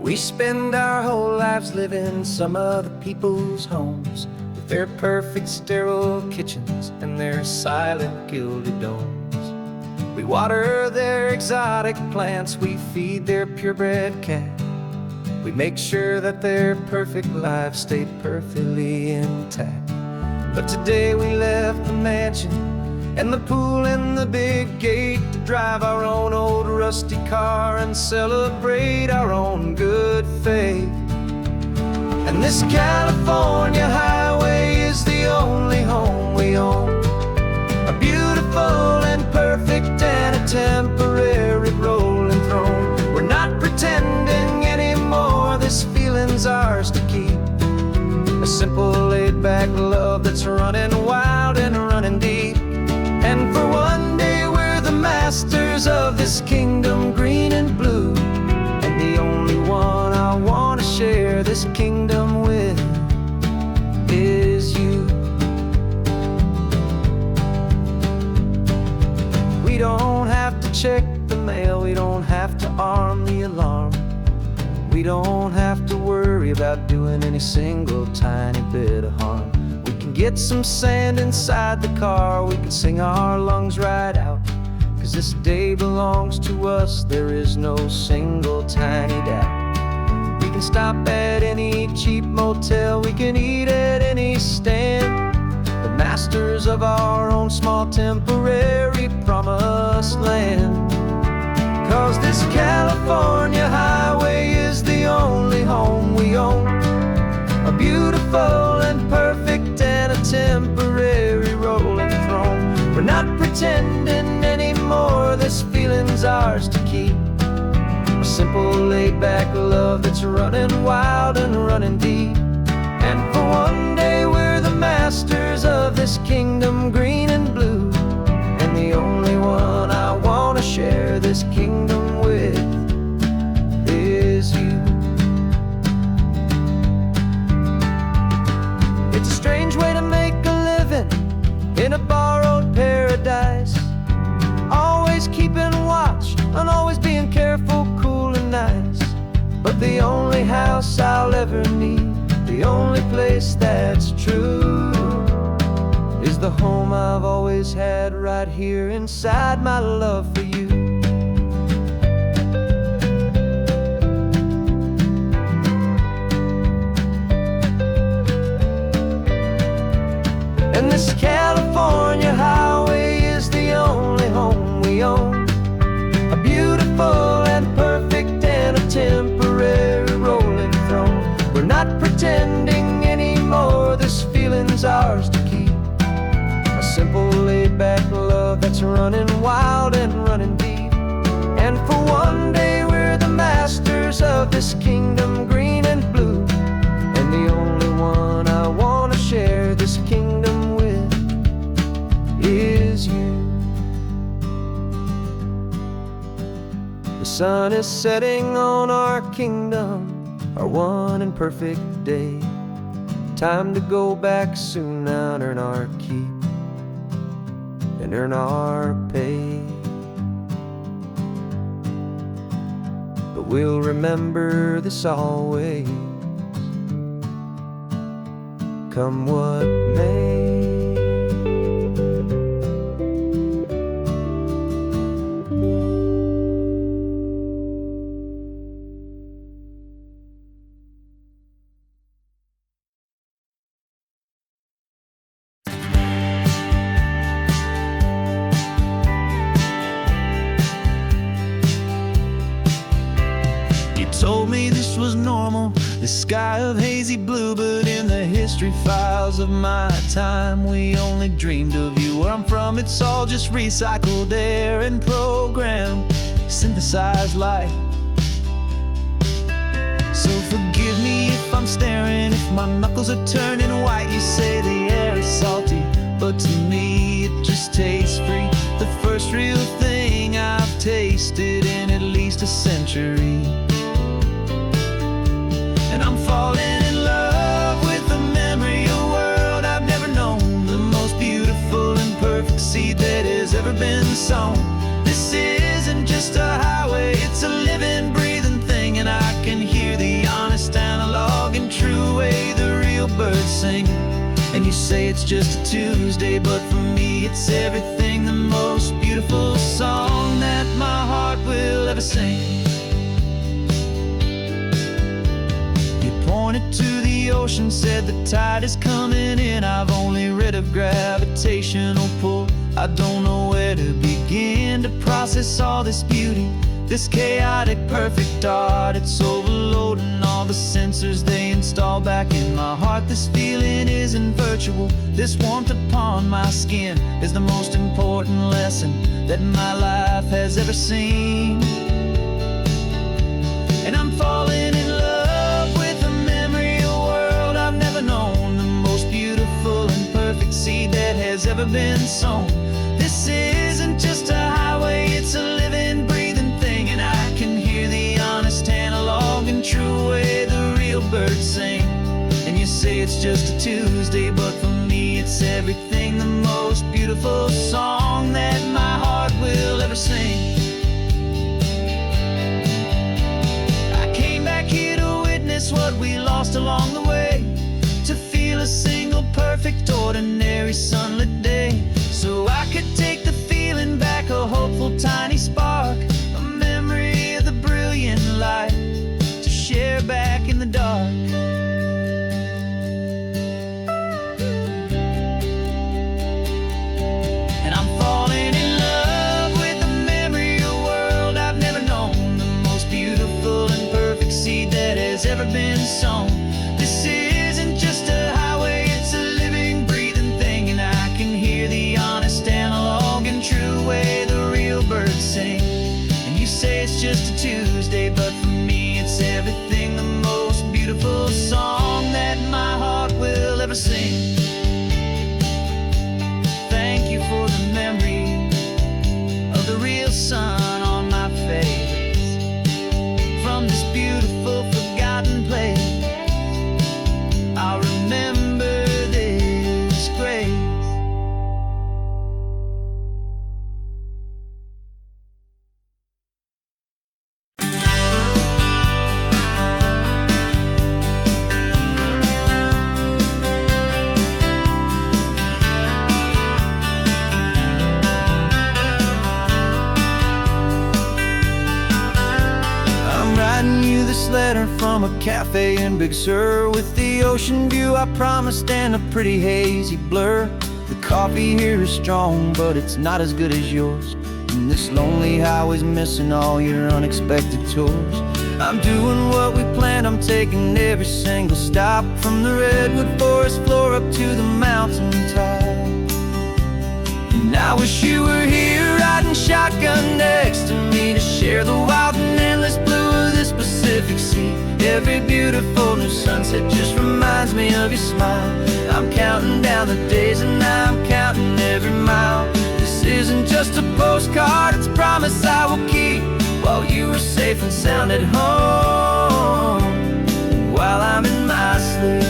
We spend our whole lives living some other people's homes, with their perfect sterile kitchens and their silent gilded domes. We water their exotic plants, we feed their purebred cat. We make sure that their perfect lives stay perfectly intact. But today we left the mansion and the pool and the big gate to drive our own old rusty car and celebrate our own good faith. And this California highway is the only home we own, a beautiful and perfect and a temporary rolling throne. We're not pretending anymore, this feeling's ours to keep, a simple laid-back love that's running wild and running deep. And for one day we're the masters of this kingdom green and blue, and the only one I want to share this kingdom with is you. We don't have to check the mail, we don't have to arm the alarm, we don't have to worry about doing any single tiny bit of harm. We can get some sand inside the car, we can sing our lungs right out, 'cause this day belongs to us, there is no single tiny doubt. We can stop at any cheap motel, we can eat at any stand, the masters of our own small temporary promised land. 'Cause this California highway is the only home we own, a beautiful and perfect and a temporary rolling throne. We're not pretending anymore, this feeling's ours to keep, a simple laid-back love that's running wild and running deep. And for one day we're the masters of this kingdom green and blue, and the only one I want to share this kingdom with is you. It's a strange way to make a living in a borrowed paradise, always keeping watch and always being careful, cool and nice. But the only house I'll ever need, the only place that's true, is the home I've always had right here inside my love for you. And this California highway is the only home we own, a beautiful and perfect and a temporary rolling throne. We're running wild and running deep. And for one day we're the masters of this kingdom, green and blue. And the only one I want to share this kingdom with is you. The sun is setting on our kingdom, our one and perfect day. Time to go back soon now and earn our keep and earn our pay. But we'll remember this always, come what may. Told me this was normal, the sky of hazy blue, but in the history files of my time, we only dreamed of you. Where I'm from, it's all just recycled air and programmed, synthesized light. So forgive me if I'm staring, if my knuckles are turning white. You say the air is salty, but to me it just tastes free. The first real thing I've tasted in at least a century. And I'm falling in love with the memory of a world I've never known, the most beautiful and perfect seed that has ever been sown. This isn't just a highway, it's a living, breathing thing, and I can hear the honest, analog, and true way the real birds sing. And you say it's just a Tuesday, but for me it's everything, the most beautiful song that my heart will ever sing. Pointed to the ocean, said the tide is coming in. I've only read of gravitational pull. I don't know where to begin to process all this beauty, this chaotic, perfect art. It's overloading all the sensors they install back in my heart. This feeling isn't virtual. This warmth upon my skin is the most important lesson that my life has ever seen. And I'm falling in love known, the most beautiful and perfect seed that has ever been sown. This isn't just a highway, it's a living, breathing thing, and I can hear the honest, analog, and true way the real birds sing. And you say it's just a Tuesday, but for me it's everything, the most beautiful song that my heart will ever sing. I came back here to witness what we lost along the way, to feel a single perfect ordinary sunlit day, so I could take the feeling back, a hopeful tiny spark, a memory of the brilliant light to share back in the dark. And I'm falling in love with the memory of a world I've never known, the most beautiful and perfect seed that has ever been sown. This isn't just a highway, it's a living, breathing thing, and I can hear the honest, analog, and true way the real birds sing. And you say it's just a Tuesday, but for me it's everything, the most beautiful song that my heart will ever sing. Thank you for the memory of the real sun on my face, from this beautiful, forgotten place. I'll remember this grace. I'm writing you this letter from a cafe in Big Sur, with the ocean view I promised and a pretty hazy blur. The coffee here is strong, but it's not as good as yours, and this lonely highway's missing all your unexpected tours. I'm doing what we planned, I'm taking every single stop, from the redwood forest floor up to the mountain top. And I wish you were here shotgun next to me to share the wild and endless blue of this Pacific Sea. Every beautiful new sunset just reminds me of your smile. I'm counting down the days and I'm counting every mile. This isn't just a postcard, it's a promise I will keep, while you are safe and sound at home, while I'm in my sleep.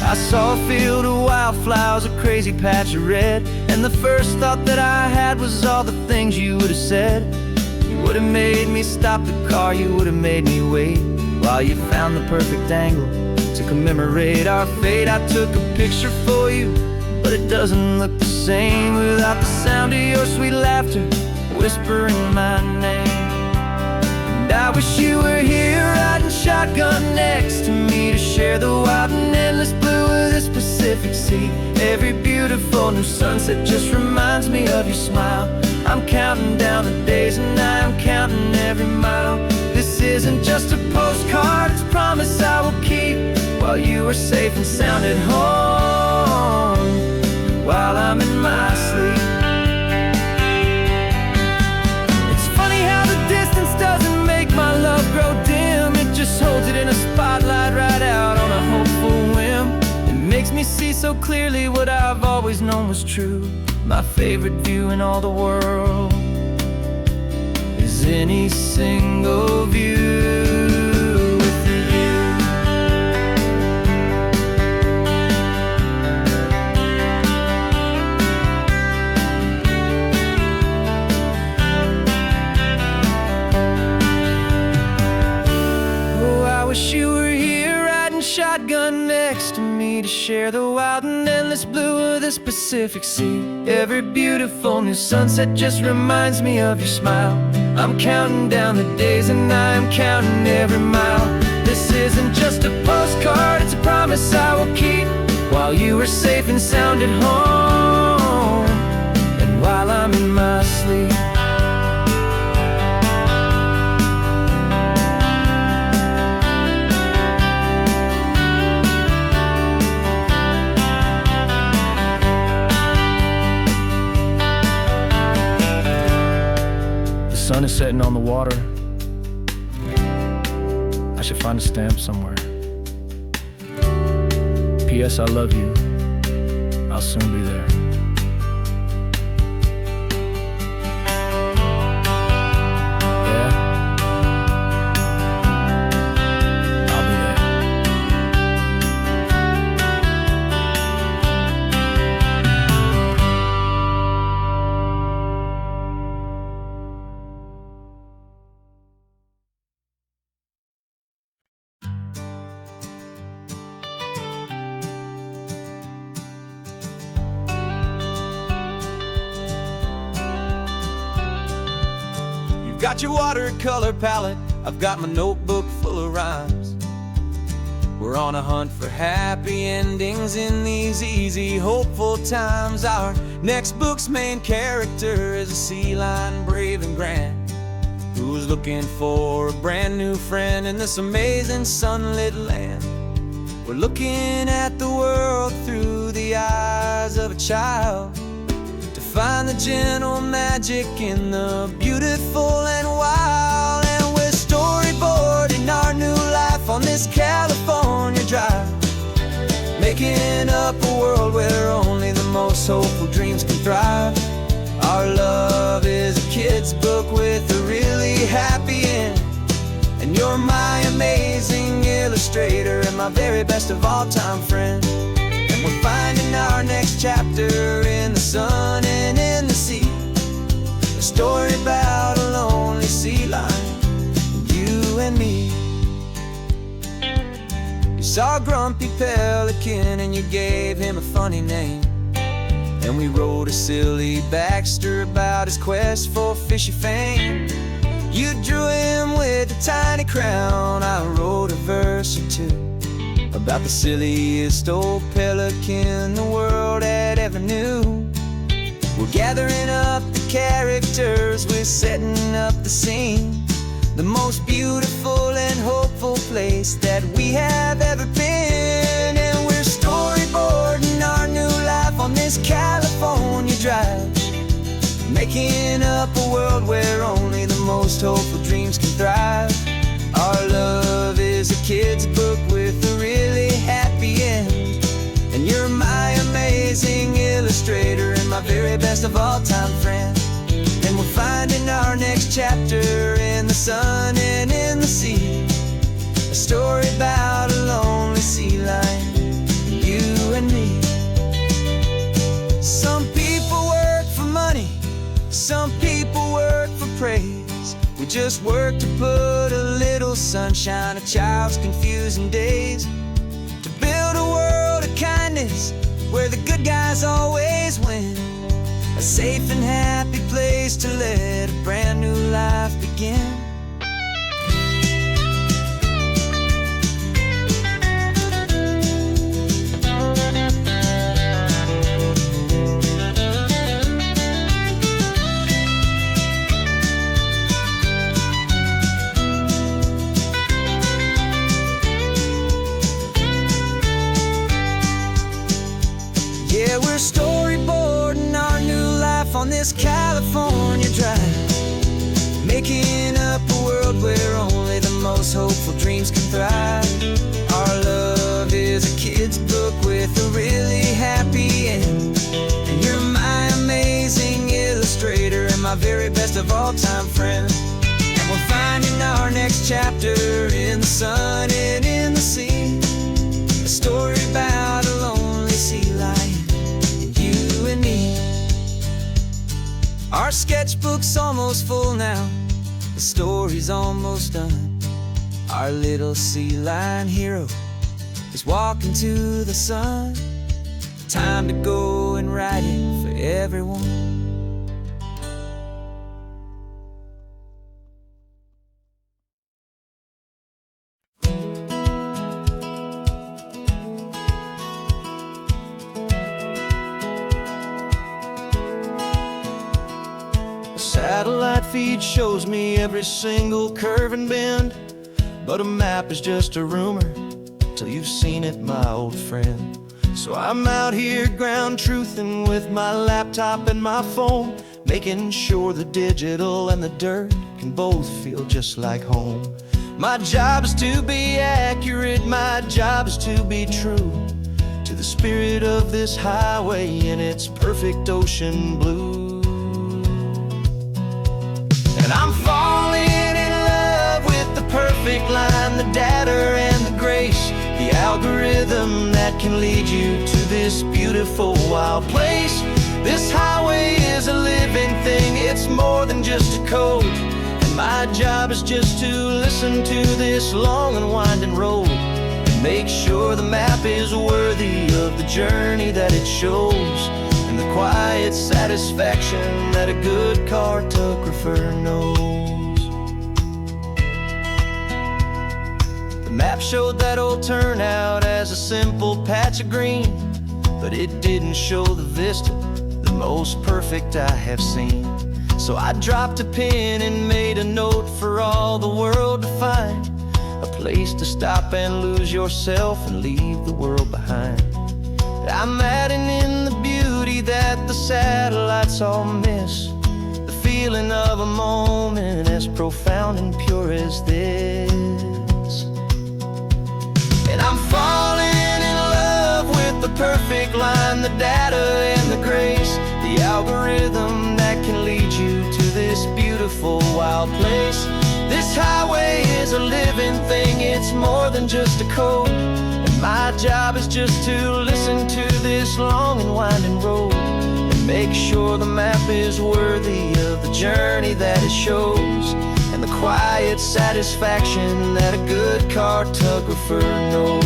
I saw a field of wildflowers, a crazy patch of red, and the first thought that I had was all the things you would have said. You would have made me stop the car, you would have made me wait, while you found the perfect angle to commemorate our fate. I took a picture for you, but it doesn't look the same without the sound of your sweet laughter whispering my name. And I wish you were here riding shotgun next to me to share the wild and endless blue of this Pacific Sea. Every beautiful new sunset just reminds me of your smile. I'm counting down the days and I'm counting every mile. This isn't just a postcard, it's a promise I will keep, while you are safe and sound at home, while I'm in my sleep. It's funny how the distance doesn't make my love grow dim. It just holds it in a spotlight right out on a hopeful whim. It makes me see so clearly what I've always known was true. My favorite view in all the world is any single view with you. Oh, I wish you were here riding shotgun next to me to share the wild and endless blue of this Pacific Sea. Every beautiful new sunset just reminds me of your smile. I'm counting down the days and I'm counting every mile. This isn't just a postcard, it's a promise I will keep, while you are safe and sound at home, and while I'm in my sleep. The sun is setting on the water. I should find a stamp somewhere. P.S. I love you. I'll soon be there. Yeah? I'll be there. Got your watercolor palette, I've got my notebook full of rhymes. We're on a hunt for happy endings in these easy, hopeful times. Our next book's main character is a sea lion, brave and grand, who's looking for a brand new friend in this amazing sunlit land. We're looking at the world through the eyes of a child, to find the gentle magic in the beautiful and wild. And we're storyboarding our new life on this California drive, making up a world where only the most hopeful dreams can thrive. Our love is a kid's book with a really happy end, and you're my amazing illustrator and my very best of all time friend. And we're finding our next chapter in the sun and in the sea, a story about a lonely sea lion, you and me. You saw a grumpy pelican and you gave him a funny name, and we wrote a silly Baxter about his quest for fishy fame. You drew him with a tiny crown, I wrote a verse or two about the silliest old pelican the world had ever knew. We're gathering up the characters, we're setting up the scene, the most beautiful and hopeful place that we have ever been. And we're storyboarding our new life on this California drive, most hopeful dreams can thrive. Our love is a kid's book with a really happy end. And you're my amazing illustrator and my very best of all-time friend. And we're finding our next chapter in the sun and in the sea. A story about a lonely sea lion, you and me. Some people work for money, some people work for praise. We just work to put a little sunshine in a child's confusing days. To build a world of kindness where the good guys always win. A safe and happy place to let a brand new life begin. Yeah, we're storyboarding our new life on this California drive, making up a world where only the most hopeful dreams can thrive. Our love is a kid's book with a really happy end. And you're my amazing illustrator and my very best of all-time friend. And we're finding our next chapter in the sun and in the sea. A story about a lonely sea lion, you and me. Our sketchbook's almost full now, the story's almost done. Our little sea lion hero is walking to the sun. Time to go and write it for everyone. Satellite feed shows me every single curve and bend, but a map is just a rumor till you've seen it, my old friend. So I'm out here ground truthing with my laptop and my phone, making sure the digital and the dirt can both feel just like home. My job is to be accurate, my job is to be true to the spirit of this highway in its perfect ocean blue. And I'm falling in love with the perfect line, the data and the grace, the algorithm that can lead you to this beautiful wild place. This highway is a living thing, it's more than just a code. And my job is just to listen to this long and winding road and make sure the map is worthy of the journey that it shows, and the quiet satisfaction that a good cartographer knows. The map showed that old turnout as a simple patch of green, but it didn't show the vista, the most perfect I have seen. So I dropped a pin and made a note for all the world to find, a place to stop and lose yourself and leave the world behind. I'm adding in the beauty that the satellites all miss, the feeling of a moment as profound and pure as this. And I'm falling in love with the perfect line, the data and the grace, the algorithm that can lead you to this beautiful wild place. This highway is a living thing, it's more than just a code. My job is just to listen to this long and winding road and make sure the map is worthy of the journey that it shows, and the quiet satisfaction that a good cartographer knows.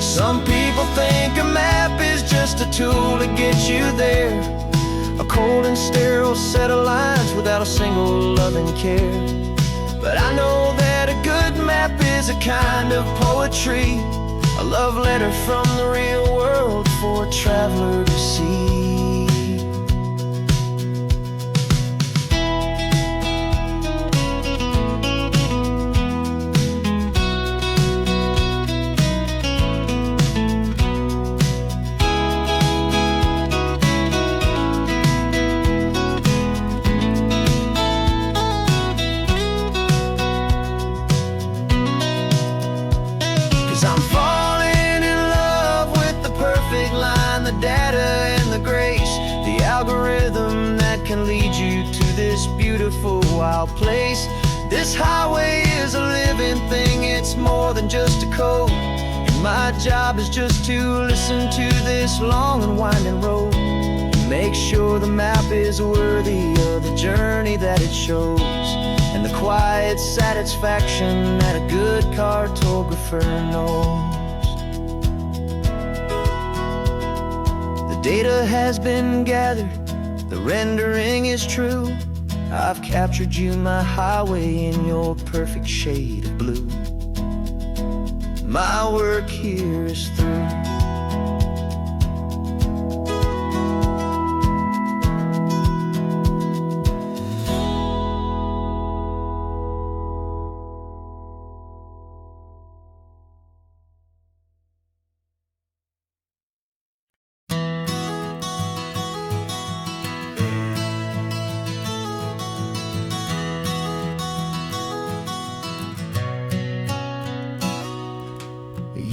Some people think a map is just a tool to get you there, a cold and sterile set of lines without a single loving care. But I know that a good map is a kind of poetry, a love letter from the real world for a traveler to see. the data and the grace, the algorithm that can lead you to this beautiful wild place. This highway is a living thing, it's more than just a code. And my job is just to listen to this long and winding road, and make sure the map is worthy of the journey that it shows, and the quiet satisfaction that a good cartographer knows. The data has been gathered, the rendering is true. I've captured you, my highway, in your perfect shade of blue. My work here is through.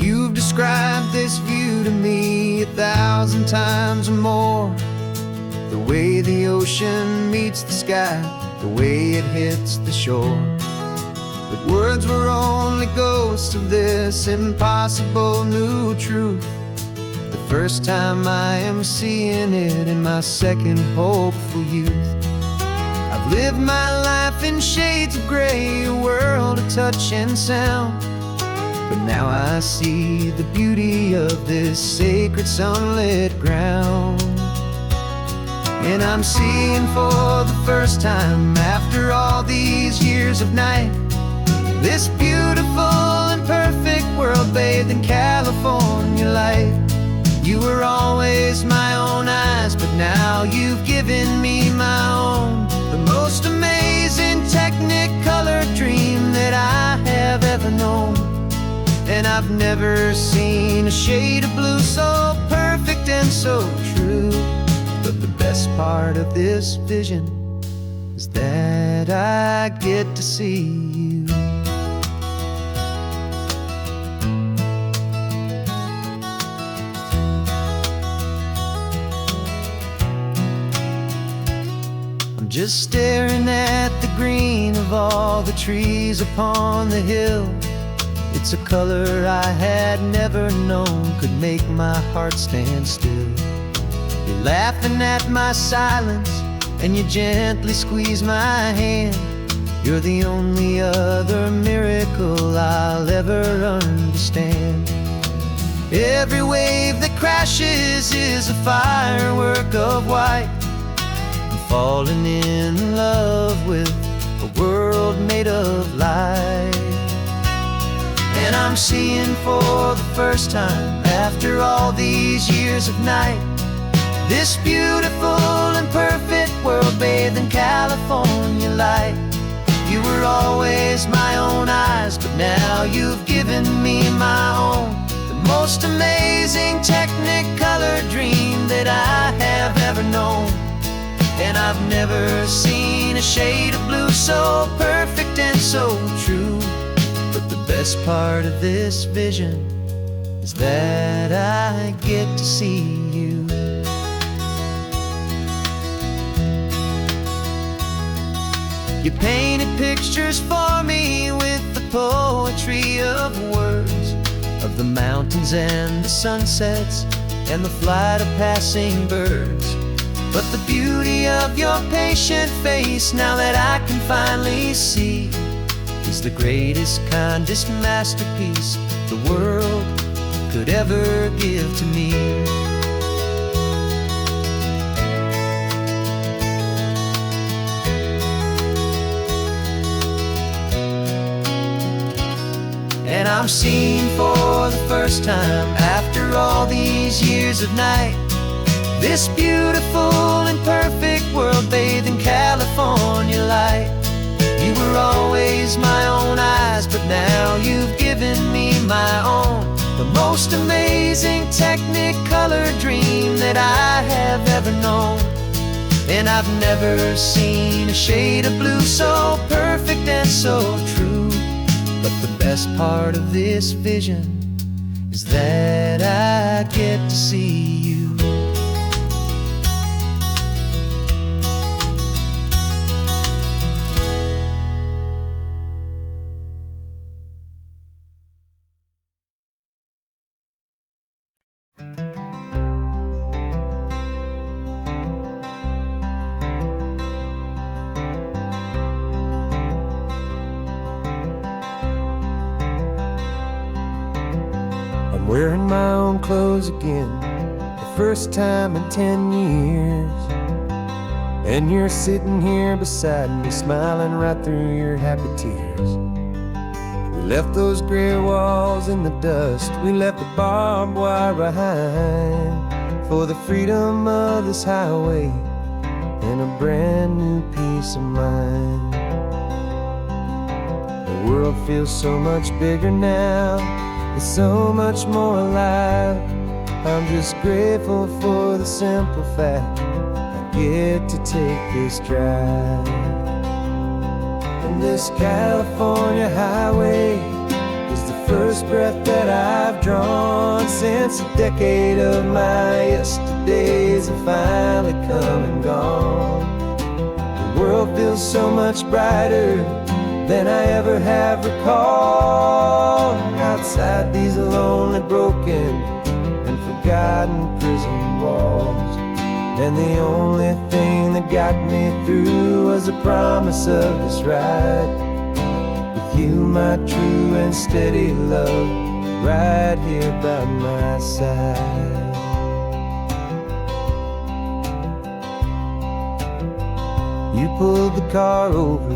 You've described this view to me 1,000 times or more. The way the ocean meets the sky, the way it hits the shore. But words were only ghosts of this impossible new truth. The first time I am seeing it in my second hopeful youth. I've lived my life in shades of gray, a world of touch and sound. But now I see the beauty of this sacred sunlit ground. And I'm seeing for the first time, after all these years of night, this beautiful and perfect world bathed in California light. You were always my own eyes, but now you've given me my own. The most amazing Technicolor dream that I have ever known. And I've never seen a shade of blue so perfect and so true. But the best part of this vision is that I get to see you. I'm just staring at the green of all the trees upon the hill. It's a color I had never known could make my heart stand still. You're laughing at my silence, and you gently squeeze my hand. You're the only other miracle I'll ever understand. Every wave that crashes is a firework of white. I'm falling in love with a world made of light. And I'm seeing for the first time, after all these years of night, this beautiful and perfect world bathed in California light. You were always my own eyes, but now you've given me my own. The most amazing Technicolor dream that I have ever known. And I've never seen a shade of blue so perfect and so true. But the best part of this vision is that I get to see you. You painted pictures for me with the poetry of words, of the mountains and the sunsets and the flight of passing birds. But the beauty of your patient face, now that I can finally see, is the greatest, kindest masterpiece the world could ever give to me. And I'm seeing for the first time, after all these years of night, this beautiful and perfect world bathed in California light. You were always my own eyes, but now you've given me my own. The most amazing Technicolor dream that I have ever known. And I've never seen a shade of blue so perfect and so true. But the best part of this vision is that I get to see you. wearing my own clothes again, the first time in 10 years. And you're sitting here beside me, smiling right through your happy tears. We left those gray walls in the dust, we left the barbed wire behind, for the freedom of this highway and a brand new peace of mind. The world feels so much bigger now, it's so much more alive. I'm just grateful for the simple fact I get to take this drive. And this California highway is the first breath that I've drawn since a decade of my yesterdays have finally come and gone. The world feels so much brighter than I ever have recalled. Outside these lonely, broken, and forgotten prison walls. And the only thing that got me through was the promise of this ride with you, my true and steady love, right here by my side. You pulled the car over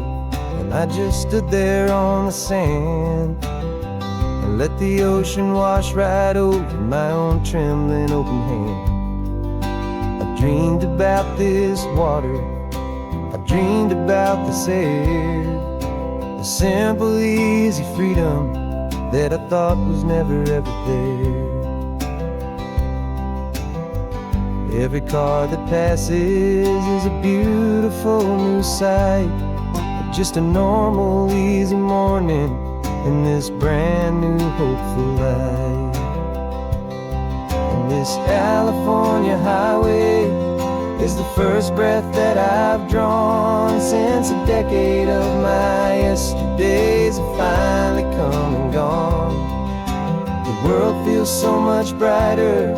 and I just stood there on the sand and let the ocean wash right over my own trembling open hand. I dreamed about this water, I dreamed about this air, the simple easy freedom that I thought was never ever there. Every car that passes is a beautiful new sight, just a normal easy morning in this brand new hopeful life. And this California highway is the first breath that I've drawn since a decade of my yesterdays have finally come and gone. The world feels so much brighter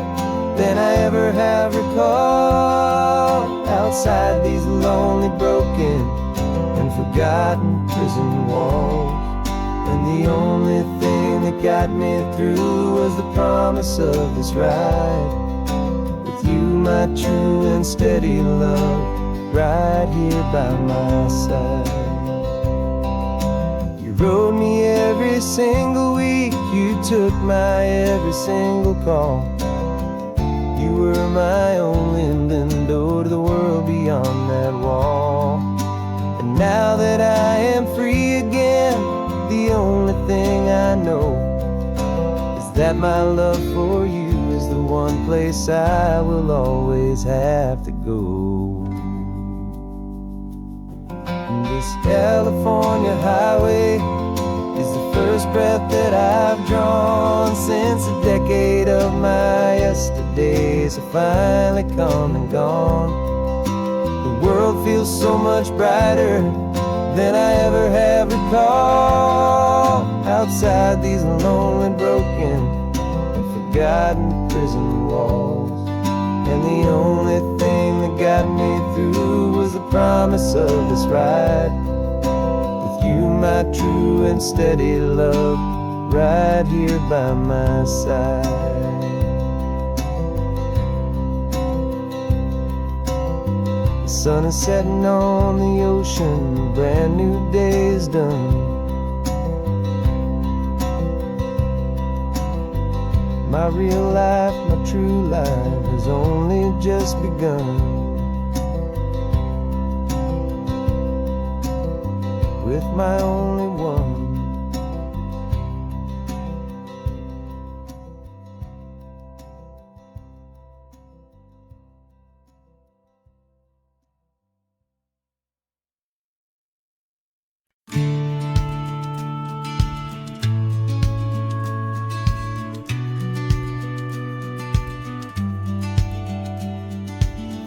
than I ever have recalled. Outside these lonely, broken, and forgotten prison walls. And the only thing that got me through was the promise of this ride with you, my true and steady love, right here by my side. You rode me every single week, you took my every single call. You were my only window to the world beyond that wall. And now that I am free again, the only thing I know is that my love for you is the one place I will always have to go. And this California highway is the first breath that I've drawn since a decade of my yesterdays have finally come and gone. The world feels so much brighter than I ever have recalled. Outside these lonely, broken, and forgotten prison walls. And the only thing that got me through was the promise of this ride with you, my true and steady love, right here by my side. The sun is setting on the ocean, a brand new day is done. My real life, my true life has only just begun. With my only one.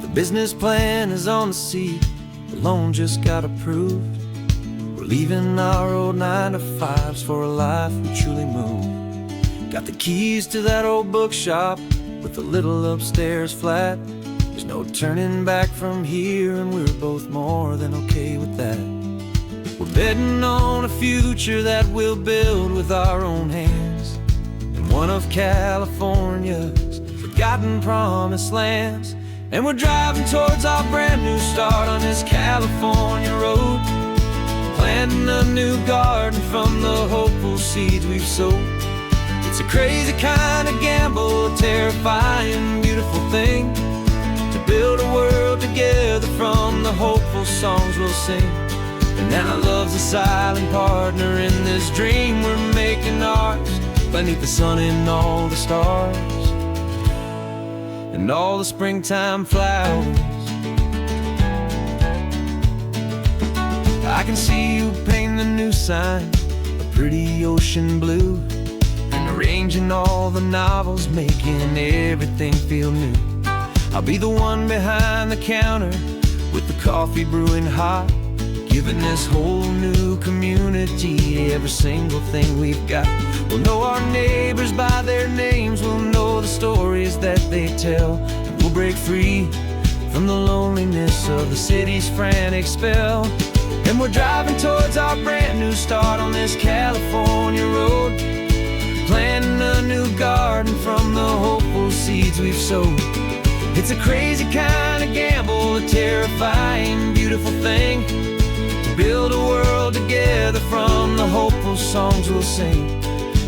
The business plan is on the seat, the loan just got approved. We're leaving our old 9-to-5s for a life we truly move. Got the keys to that old bookshop with the little upstairs flat. There's no turning back from here, and we're both more than okay with that. We're betting on a future that we'll build with our own hands, and one of California's forgotten promised lands. And we're driving towards our brand new start on this California road, planting a new garden from the hopeful seeds we've sowed. It's a crazy kind of gamble, a terrifying, beautiful thing, to build a world together from the hopeful songs we'll sing. And now love's a silent partner in this dream we're making ours, beneath the sun and all the stars and all the springtime flowers. I can see you painting the new sign a pretty ocean blue, and arranging all the novels, making everything feel new. I'll be the one behind the counter with the coffee brewing hot, giving this whole new community every single thing we've got. We'll know our neighbors by their names, we'll know the stories that they tell, and we'll break free from the loneliness of the city's frantic spell. And we're driving towards our brand new start on this California road, planting a new garden from the hopeful seeds we've sowed. It's a crazy kind of gamble, a terrifying, beautiful thing, to build a world together from the hopeful songs we'll sing.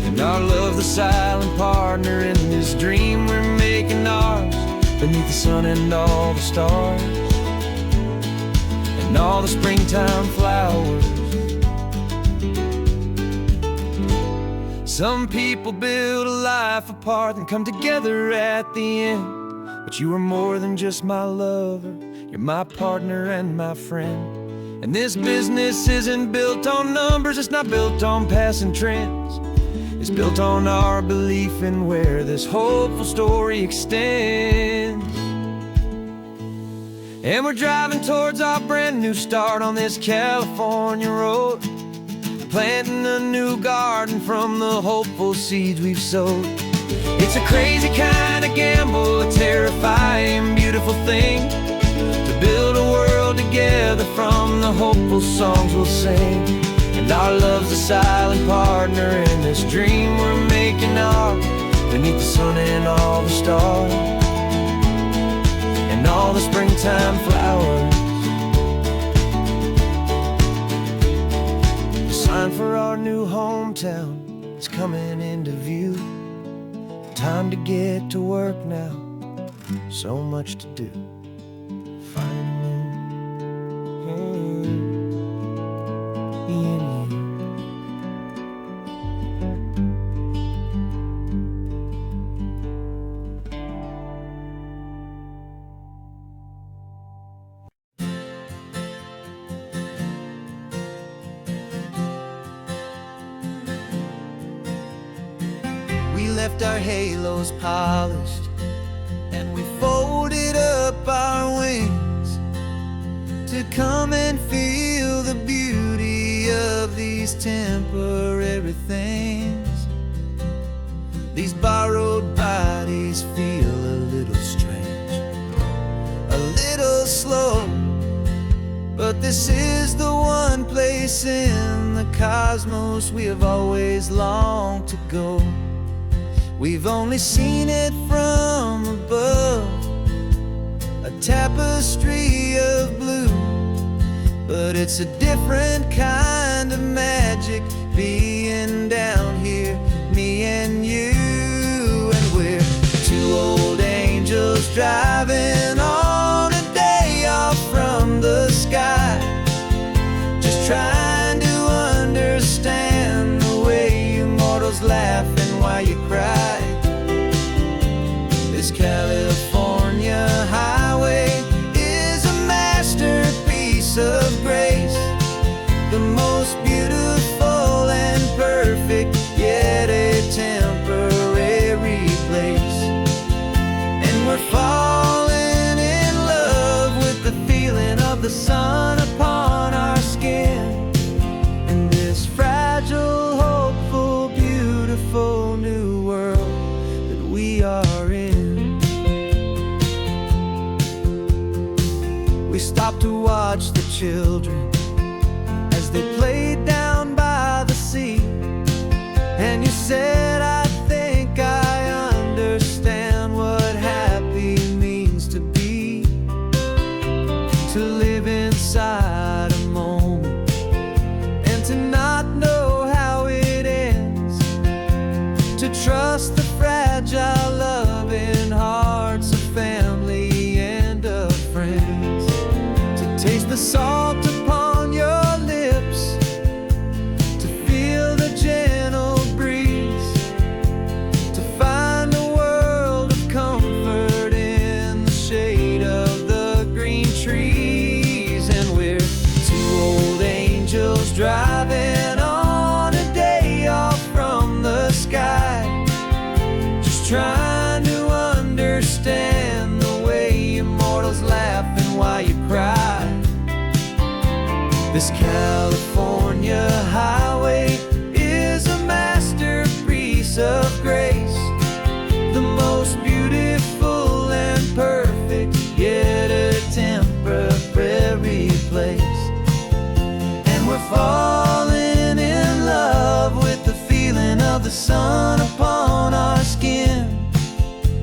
And our love's the silent partner in this dream we're making ours, beneath the sun and all the stars and all the springtime flowers. Some people build a life apart and come together at the end, but you are more than just my lover, you're my partner and my friend. And this business isn't built on numbers, it's not built on passing trends, it's built on our belief in where this hopeful story extends. And we're driving towards our brand new start on this California road, planting a new garden from the hopeful seeds we've sowed. It's a crazy kind of gamble, a terrifying, beautiful thing, to build a world together from the hopeful songs we'll sing. And our love's a silent partner in this dream we're making ours, beneath the sun and all the stars and all the springtime flowers. The sign for our new hometown is coming into view. Time to get to work now, so much to do. Finding in you. We left our halos polished, and we folded up our wings to come and feel the beauty of these temporary things. These borrowed bodies feel a little strange, a little slow, but this is the one place in the cosmos we have always longed to go. We've only seen it from above, a tapestry of blue, but it's a different kind of magic being down here, me and you. And we're two old angels driving on a day off from the sky, just trying to understand the way you mortals laugh and why you cry. This California highway is a masterpiece of grace, the most beautiful and perfect, yet a temporary place. And we're falling in love with the feeling of the sun upon our skin, in this fragile, hopeful, beautiful new world that we are in. We stopped to watch the children as they played down by the sea, and you said, I think This California highway is a masterpiece of grace, the most beautiful and perfect, yet a temporary place. And we're falling in love with the feeling of the sun upon our skin,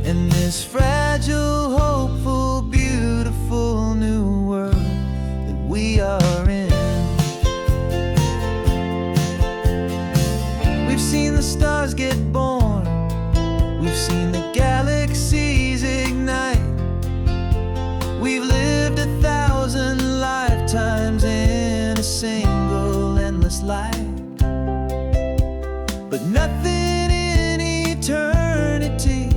in this fragile, hopeful, beautiful new world that we are in. We've seen the stars get born, we've seen the galaxies ignite, we've lived 1,000 lifetimes in a single endless life. But nothing in eternity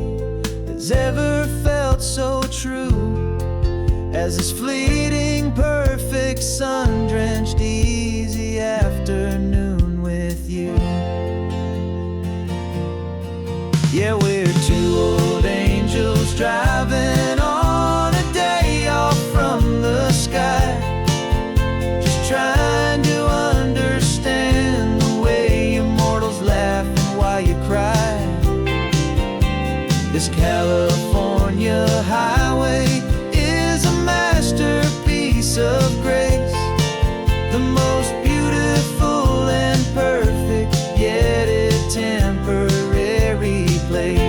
has ever felt so true as this fleeting, perfect, sun-drenched, easy afternoon with you. Yeah, we're two old angels driving on a day off from the sky, just trying to understand the way you mortals laugh and why you cry. This California highway is a masterpiece of grace, the most beautiful and perfect, yet a temporary place.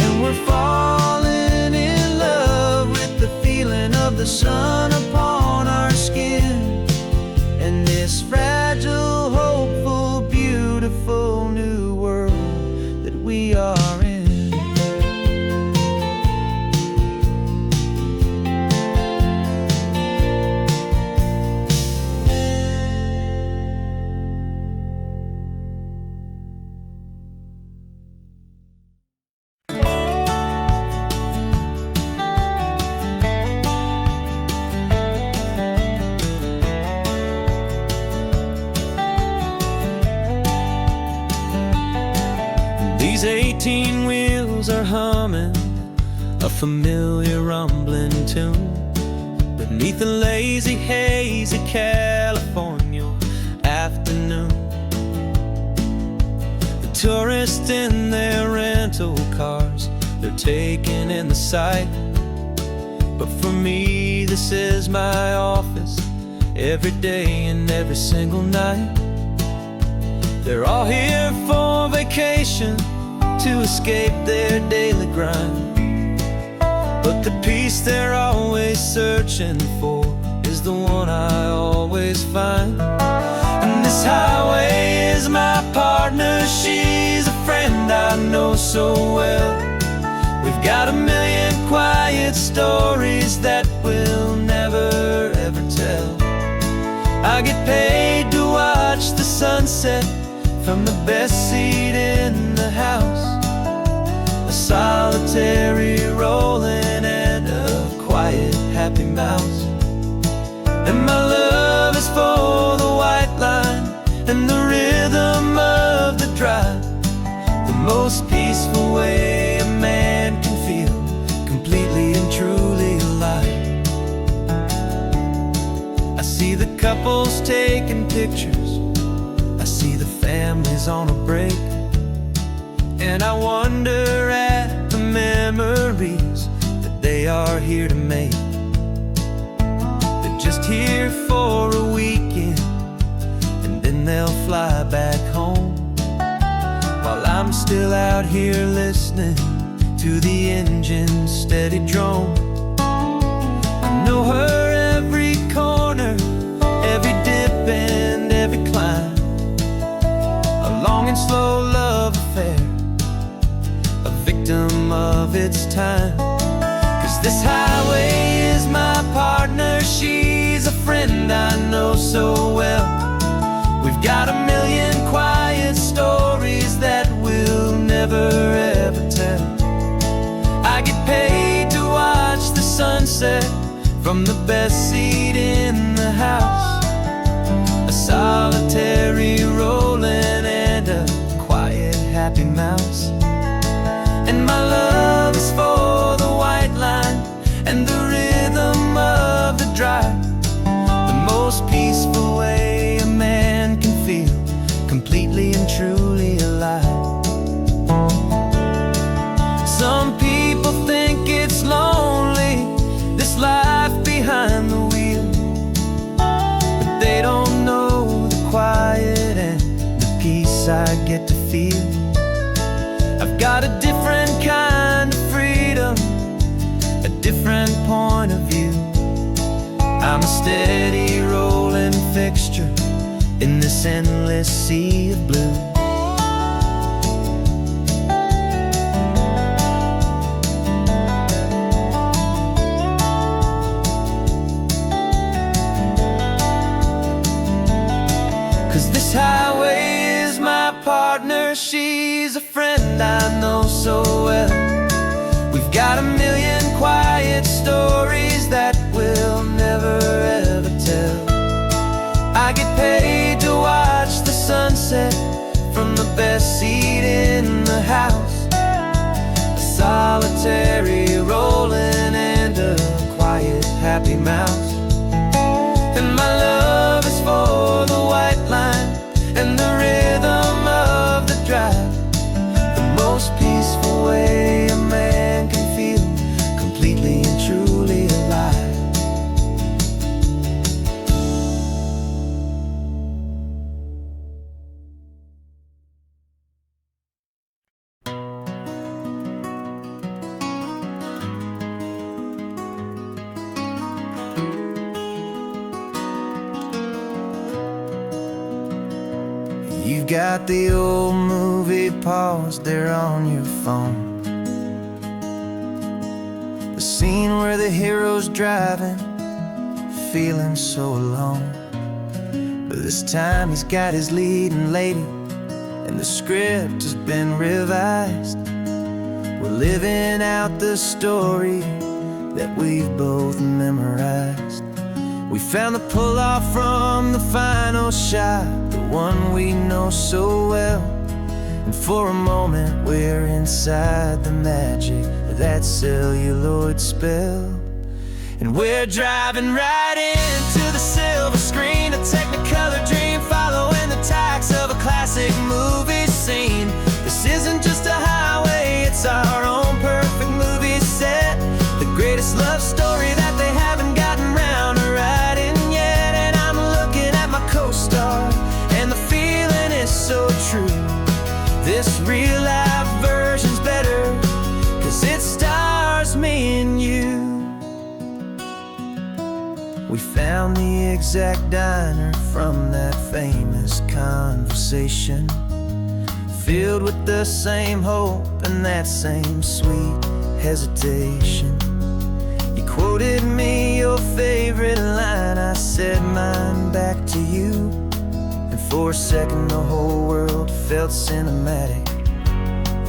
And we're falling in love with the feeling of the sun upon our skin, and this fragile, hopeful, beautiful new world that we are in. These 18 wheels are humming a familiar rumbling tune beneath the lazy haze of California afternoon. The tourists in their rental cars, they're taking in the sight. But for me, this is my office, every day and every single night. They're all here for vacation, to escape their daily grind. But the peace they're always searching for is the one I always find. And this highway is my partner, she's a friend I know so well. We've got a million quiet stories that we'll never ever tell. I get paid to watch the sunset from the best seat in the house, a solitary rolling and a quiet, happy mouse. And my love is for the white line and the rhythm of the drive, the most peaceful way a man can feel completely and truly alive. I see the couples taking pictures, I see the families on a break, and I wonder at the memories that they are here to make. They're just here for a weekend, and then they'll fly back home, while I'm still out here listening to the engine's steady drone. I know her every corner, every dip and every climb, a long and slow love affair, a victim of its time. 'Cause this highway is my partner, she's a friend I know so well. We've got a million quiet stories that we'll never ever tell. I get paid to watch the sunset from the best seat in the house, a solitary rolling and a quiet, happy mouse. And my love is for the white line and the rhythm of the drive, the most peaceful I'm a steady rolling fixture in this endless sea of blue. Cause this highway is my partner, she's a friend I know so well. We've got a million quiet stories that we'll never ever tell. I get paid to watch the sunset from the best seat in the house. A solitary rolling and a quiet happy mouse. And my love is for the white line and the rhythm of the drive. The most peaceful way a man can feel completely and truly alive. You've got the old movie paused there on your phone, the scene where the hero's driving, feeling so alone. But this time he's got his leading lady, and the script has been revised. We're living out the story that we've both memorized. We found the pull-off from the final shot, the one we know so well. And for a moment we're inside the magic of that celluloid spell. And we're driving right into the silver screen, a technicolor dream following the tacks of a classic movie scene. This isn't just a highway, it's our own perfect movie set. The greatest love story that they haven't gotten round to writing yet. And I'm looking at my co-star, and the feeling is so true. This real life version's better, cause it stars me and you. We found the exact diner from that famous conversation, filled with the same hope and that same sweet hesitation. You quoted me your favorite line, I said mine back to you. And for a second the whole world felt cinematic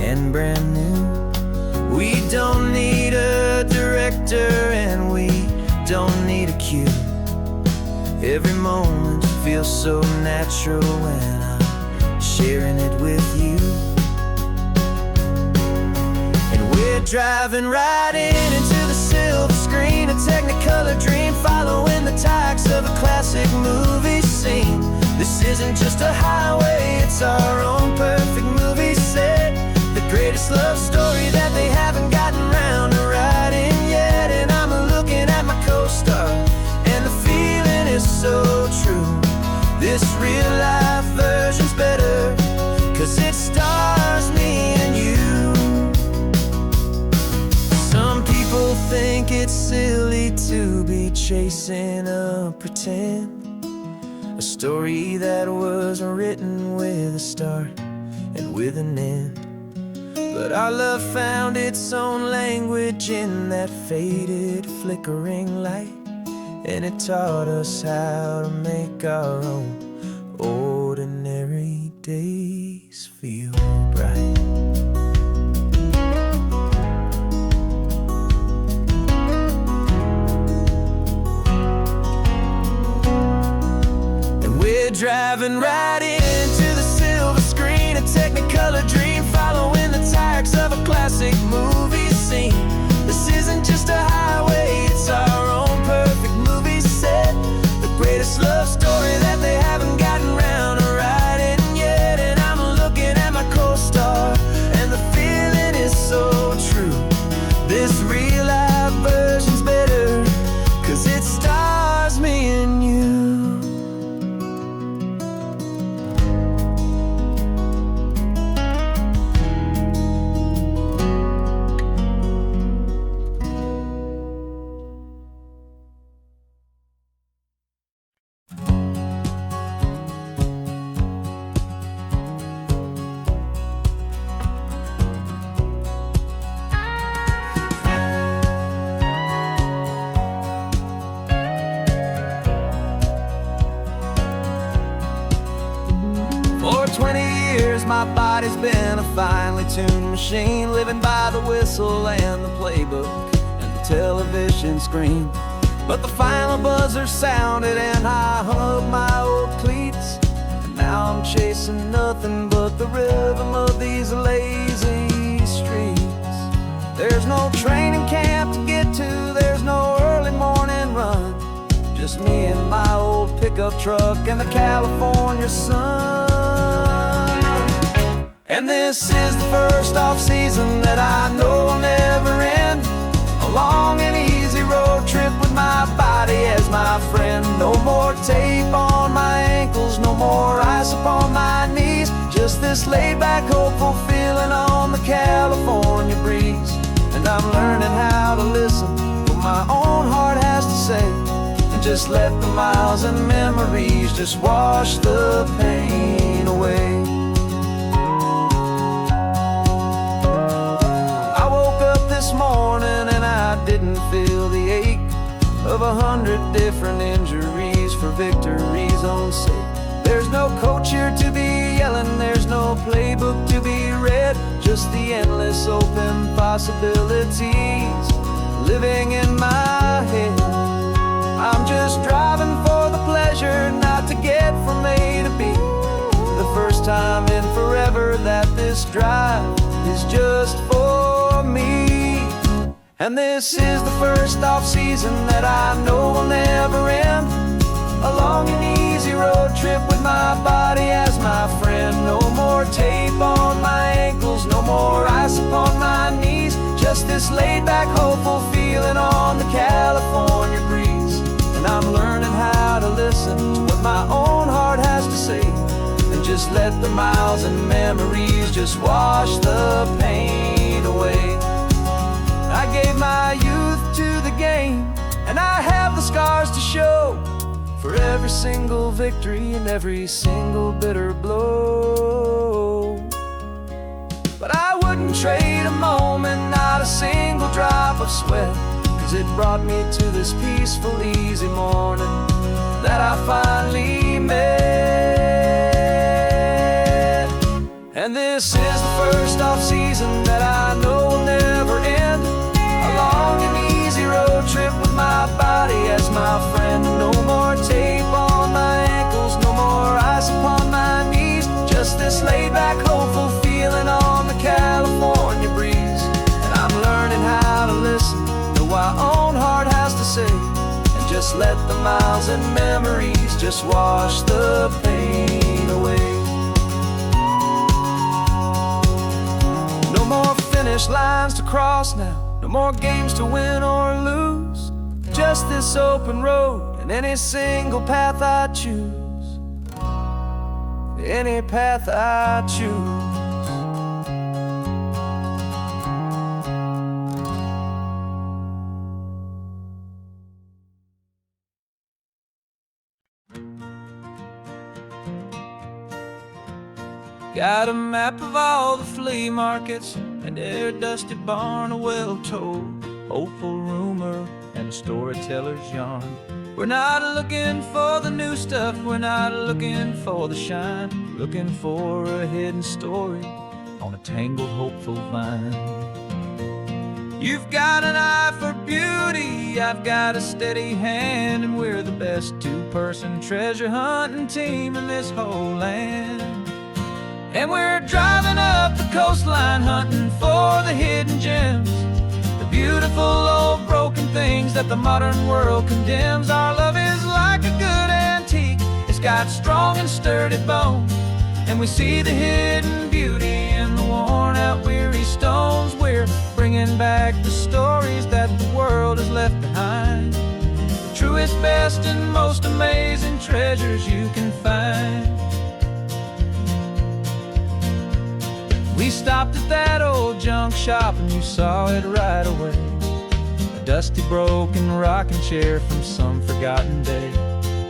and brand new. We don't need a director and we don't need a cue. Every moment feels so natural when I'm sharing it with you. And we're driving right into the silver screen, a technicolor dream following the tacks of a classic movie scene. This isn't just a highway, it's our own perfect movie set. The greatest love story that they haven't gotten round to writing yet. And I'm looking at my co-star, and the feeling is so true. This real life version's better, cause it stars me and you. Some people think it's silly to be chasing a pretend, a story that was written with a start and with an end. But our love found its own language in that faded, flickering light, and it taught us how to make our own ordinary days feel bright. And we're driving right into the silver screen, a technicolor dream following the tacks of a classic movie scene. This isn't just a highway, it's our own perfect movie set. The greatest love story that they haven't gotten round to writing yet. And I'm looking at my co my body's been a finely tuned machine, living by the whistle and the playbook and the television screen. But the final buzzer sounded and I hung up my old cleats, and now I'm chasing nothing but the rhythm of these lazy streets. There's no training camp to get to, there's no early morning run, just me and my old pickup truck and the California sun. And this is the first off-season that I know will never end, a long and easy road trip with my body as my friend. No more tape on my ankles, no more ice upon my knees, just this laid-back, hopeful feeling on the California breeze. And I'm learning how to listen to what my own heart has to say, and just let the miles and memories just wash the pain away. I woke up this morning and I didn't feel the ache of 100 different injuries for victory's own sake. There's no coach here to be yelling, there's no playbook to be read, just the endless open possibilities living in my head. I'm just driving for the pleasure, not to get from A to B. The first time in forever that this drive is just for me. And this is the first off-season that I know will never end, a long and easy road trip with my body as my friend. No more tape on my ankles, no more ice upon my knees, just this laid-back, hopeful feeling on the California breeze. And I'm learning how to listen to what my own heart has to say, and just let the miles and memories just wash the pain away. I gave my youth to the game, and I have the scars to show for every single victory and every single bitter blow. But I wouldn't trade a moment, not a single drop of sweat, 'cause it brought me to this peaceful, easy morning that I finally met. And this is the first off-season that I know will never end, a long and easy road trip with my body as my friend. No more tape on my ankles, no more ice upon my knees, just this laid-back, hopeful feeling on the California breeze. And I'm learning how to listen to what my own heart has to say, and just let the miles and memories just wash the pain away. No more finish lines to cross now, no more games to win or lose, just this open road and any single path I choose, any path I choose. Got a map of all the flea markets and every dusty barn, a well-told hopeful rumor and a storyteller's yarn. We're not looking for the new stuff, we're not looking for the shine, looking for a hidden story on a tangled hopeful vine. You've got an eye for beauty, I've got a steady hand, and we're the best two-person treasure hunting team in this whole land. And we're driving up the coastline hunting for the hidden gems, the beautiful old broken things that the modern world condemns. Our love is like a good antique, it's got strong and sturdy bones, and we see the hidden beauty in the worn out weary stones. We're bringing back the stories that the world has left behind, the truest, best, and most amazing treasures you can find. We stopped at that old junk shop and you saw it right away, a dusty broken rocking chair from some forgotten day.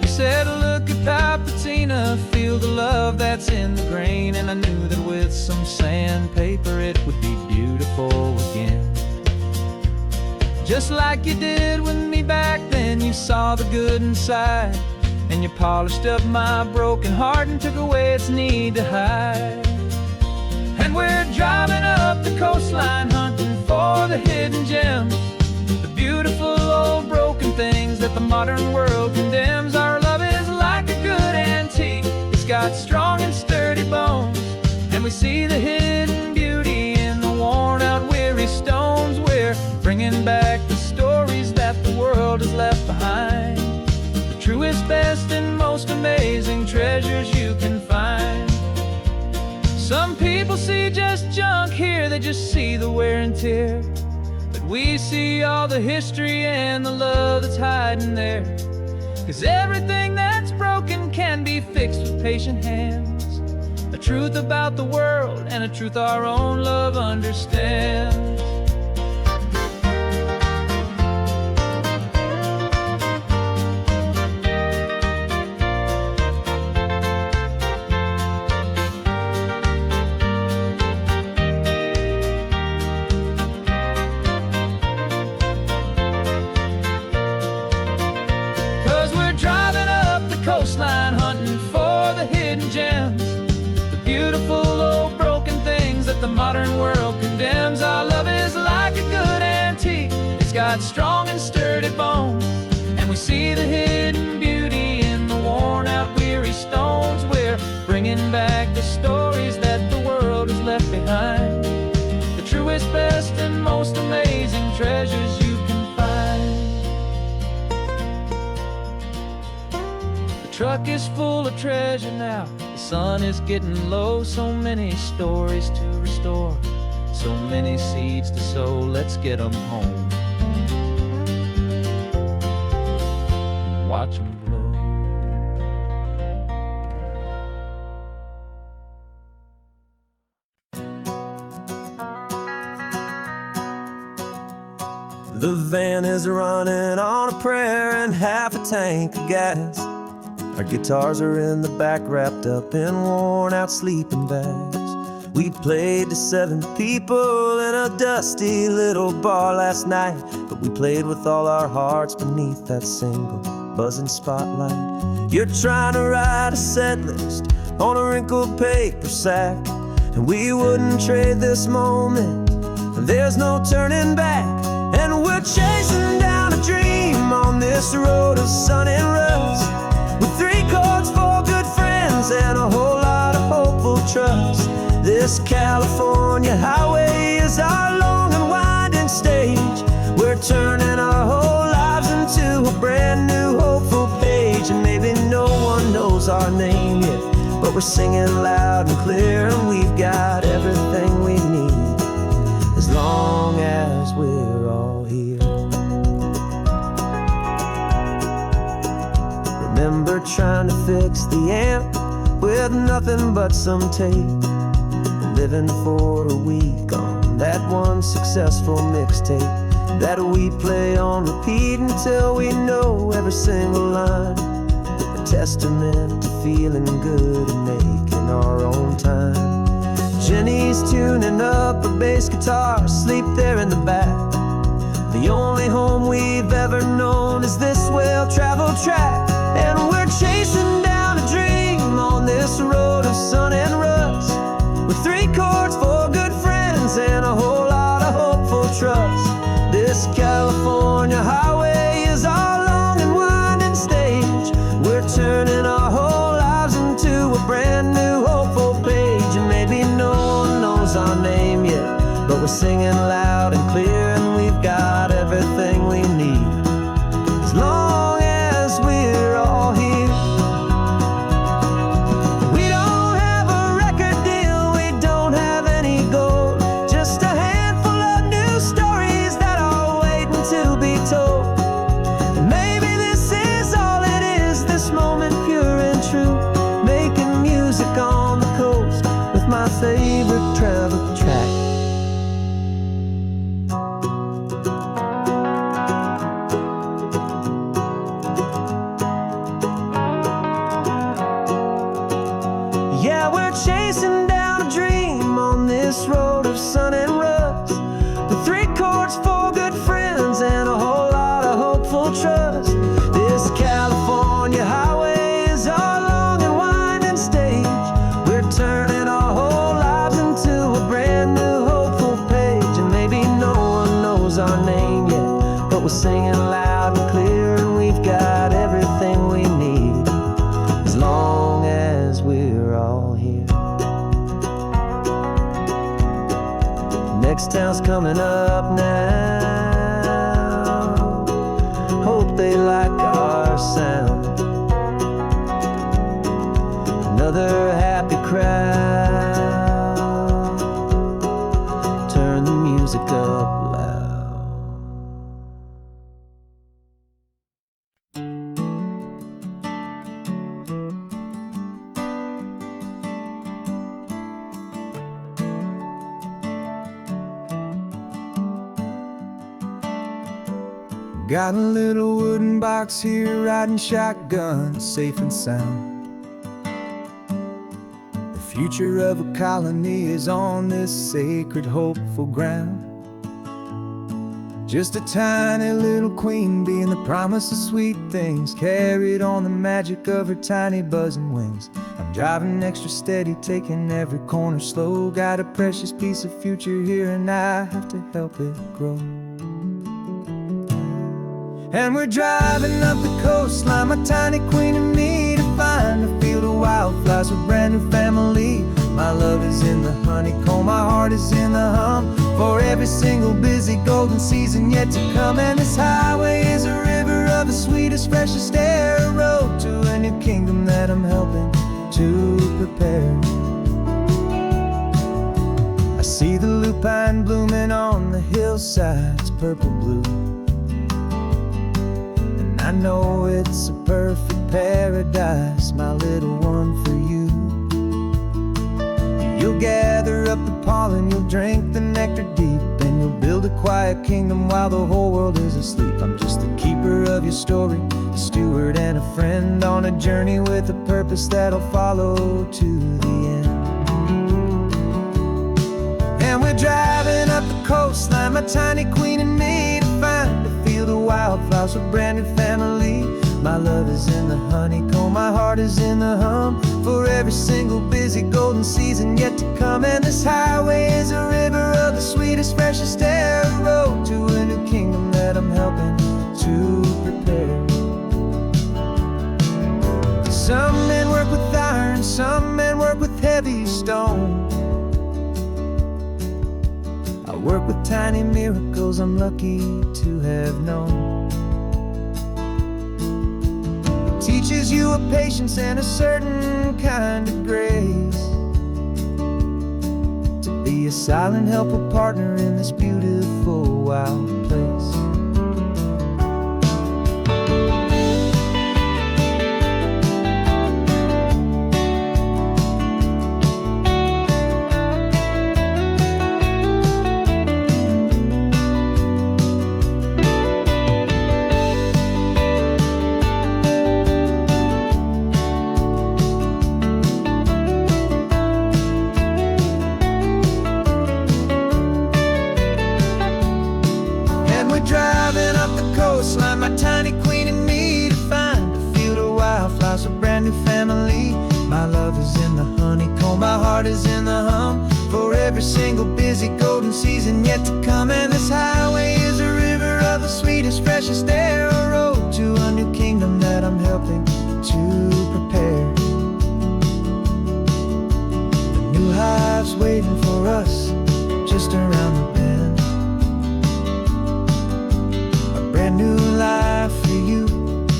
You said, look at that patina, feel the love that's in the grain, and I knew that with some sandpaper it would be beautiful again. Just like you did with me back then, you saw the good inside, and you polished up my broken heart and took away its need to hide. And we're driving up the coastline, hunting for the hidden gems, the beautiful old broken things that the modern world condemns. Our love is like a good antique, it's got strong and sturdy bones, and we see the hidden beauty in the worn out weary stones. We're bringing back the stories that the world has left behind, the truest, best, and most amazing treasures you can find. Some people see just junk here, they just see the wear and tear, but we see all the history and the love that's hiding there. 'Cause everything that's broken can be fixed with patient hands, a truth about the world and a truth our own love understands. 'Cause we're driving up the coastline, hunting for the hidden gems, the beautiful old broken things that the modern world condemns. Our love is like a good antique, it's got strong and sturdy bones, and we see the hidden beauty in the worn out weary stones. We're bringing back the stories that the world has left behind, the truest, best, and most amazing treasures you can find. The truck is full of treasure now, the sun is getting low. So many stories to restore, so many seeds to sow. Let's get them home, watch them blow. The van is running on a prayer and half a tank of gas. Our guitars are in the back, wrapped up in worn-out sleeping bags. We played to 7 people in a dusty little bar last night, but we played with all our hearts beneath that single buzzing spotlight. You're trying to write a set list on a wrinkled paper sack, and we wouldn't trade this moment. There's no turning back, and we're chasing down a dream on this road of sun and rust, with 3 chords, 4 good friends, and a whole lot of hopeful trust. This California highway is our long and winding stage. We're turning our whole lives into a brand new hopeful page. And maybe no one knows our name yet, but we're singing loud and clear, and we've got everything we need as long as we're all here. Remember trying to fix the amp with nothing but some tape, living for a week on that one successful mixtape that we play on repeat until we know every single line, a testament to feeling good and making our own time. Jenny's tuning up a bass guitar, asleep there in the back. The only home we've ever known is this well-traveled track, and we're chasing down a dream on this road of sun and rust, with 3 chords, 4 good friends, and a whole lot of hopeful trust. This California highway is our long and winding stage. We're turning our whole lives into a brand new hopeful page. And maybe no one knows our name yet, but we're singing loud and clear, and we've got everything we need as long as we're all here. We don't have a record deal, we don't have any gold, just a handful of new stories that are waiting to be told. And maybe this is all it is, this moment pure and true, making music on the coast with my favorite travel track. Yeah, we're chasing down a dream on this road of sun and rust, with 3 chords, 4 good friends, and a whole lot of hopeful trust. This California highway is our long and winding stage. We're turning our whole lives into a loud and clear, and we've got everything we need as long as we're all here. Next town's coming up now. Hope they like our sound. Another happy crowd. Turn the music up loud. Got a little wooden box here, riding shotgun, safe and sound. The future of a colony is on this sacred, hopeful ground. Just a tiny little queen bee, and the promise of sweet things, carried on the magic of her tiny buzzing wings. I'm driving extra steady, taking every corner slow. Got a precious piece of future here, and I have to help it grow. And we're driving up the coastline, my tiny queen and me, to find a field of wildflowers with brand new family. My love is in the honeycomb, my heart is in the hum, for every single busy golden season yet to come. And this highway is a river of the sweetest, freshest air, a road to a new kingdom that I'm helping to prepare. I see the lupine blooming on the hillsides, purple blue. I know it's a perfect paradise, my little one, for you. You'll gather up the pollen, you'll drink the nectar deep, and you'll build a quiet kingdom while the whole world is asleep. I'm just the keeper of your story, a steward and a friend, on a journey with a purpose that'll follow to the end. And we're driving up the coastline, my tiny queen and me, to find a field of wildflowers with brand new family. My love is in the honeycomb, my heart is in the hum, for every single busy golden season yet to come. And this highway is a river of the sweetest, freshest air, a road to a new kingdom that I'm helping to prepare. Some men work with iron, some men work with heavy stone. I work with tiny miracles I'm lucky to have known. It teaches you a patience and a certain kind of grace, to be a silent, helpful partner in this beautiful, wild place. Driving up the coastline, my tiny queen and me, to find a field of wildflowers, a brand new family. My love is in the honeycomb, my heart is in the hum, for every single busy golden season yet to come. And this highway is a river of the sweetest, freshest air, a road to a new kingdom that I'm helping to prepare. The new hive's waiting for us just around the bend. Brand new life for you,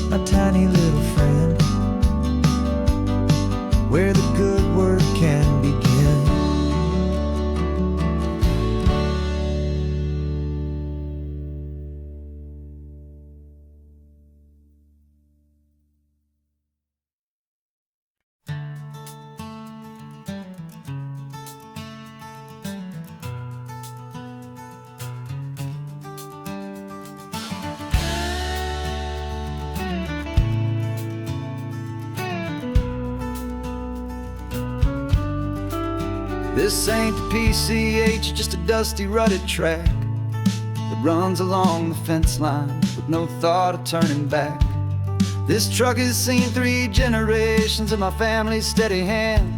my tiny little friend, where the good work can begin. This ain't the PCH, just a dusty, rutted track that runs along the fence line with no thought of turning back. This truck has seen 3 generations of my family's steady hand,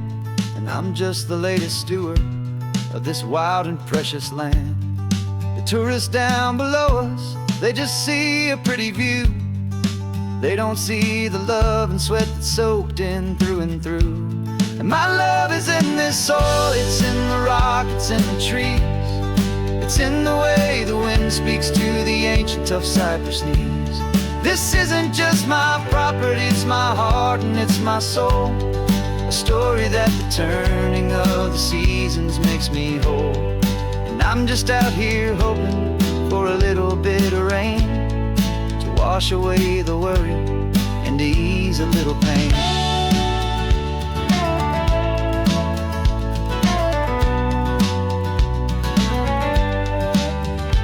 and I'm just the latest steward of this wild and precious land. The tourists down below us They just see a pretty view. They don't see the love and sweat that's soaked in through and through. And my love is in this soil, it's in the rock, it's in the trees. It's in the way the wind speaks to the ancient tough cypress knees. This isn't just my property, it's my heart and it's my soul. A story that the turning of the seasons makes me whole. And I'm just out here hoping for a little bit of rain to wash away the worry and to ease a little pain.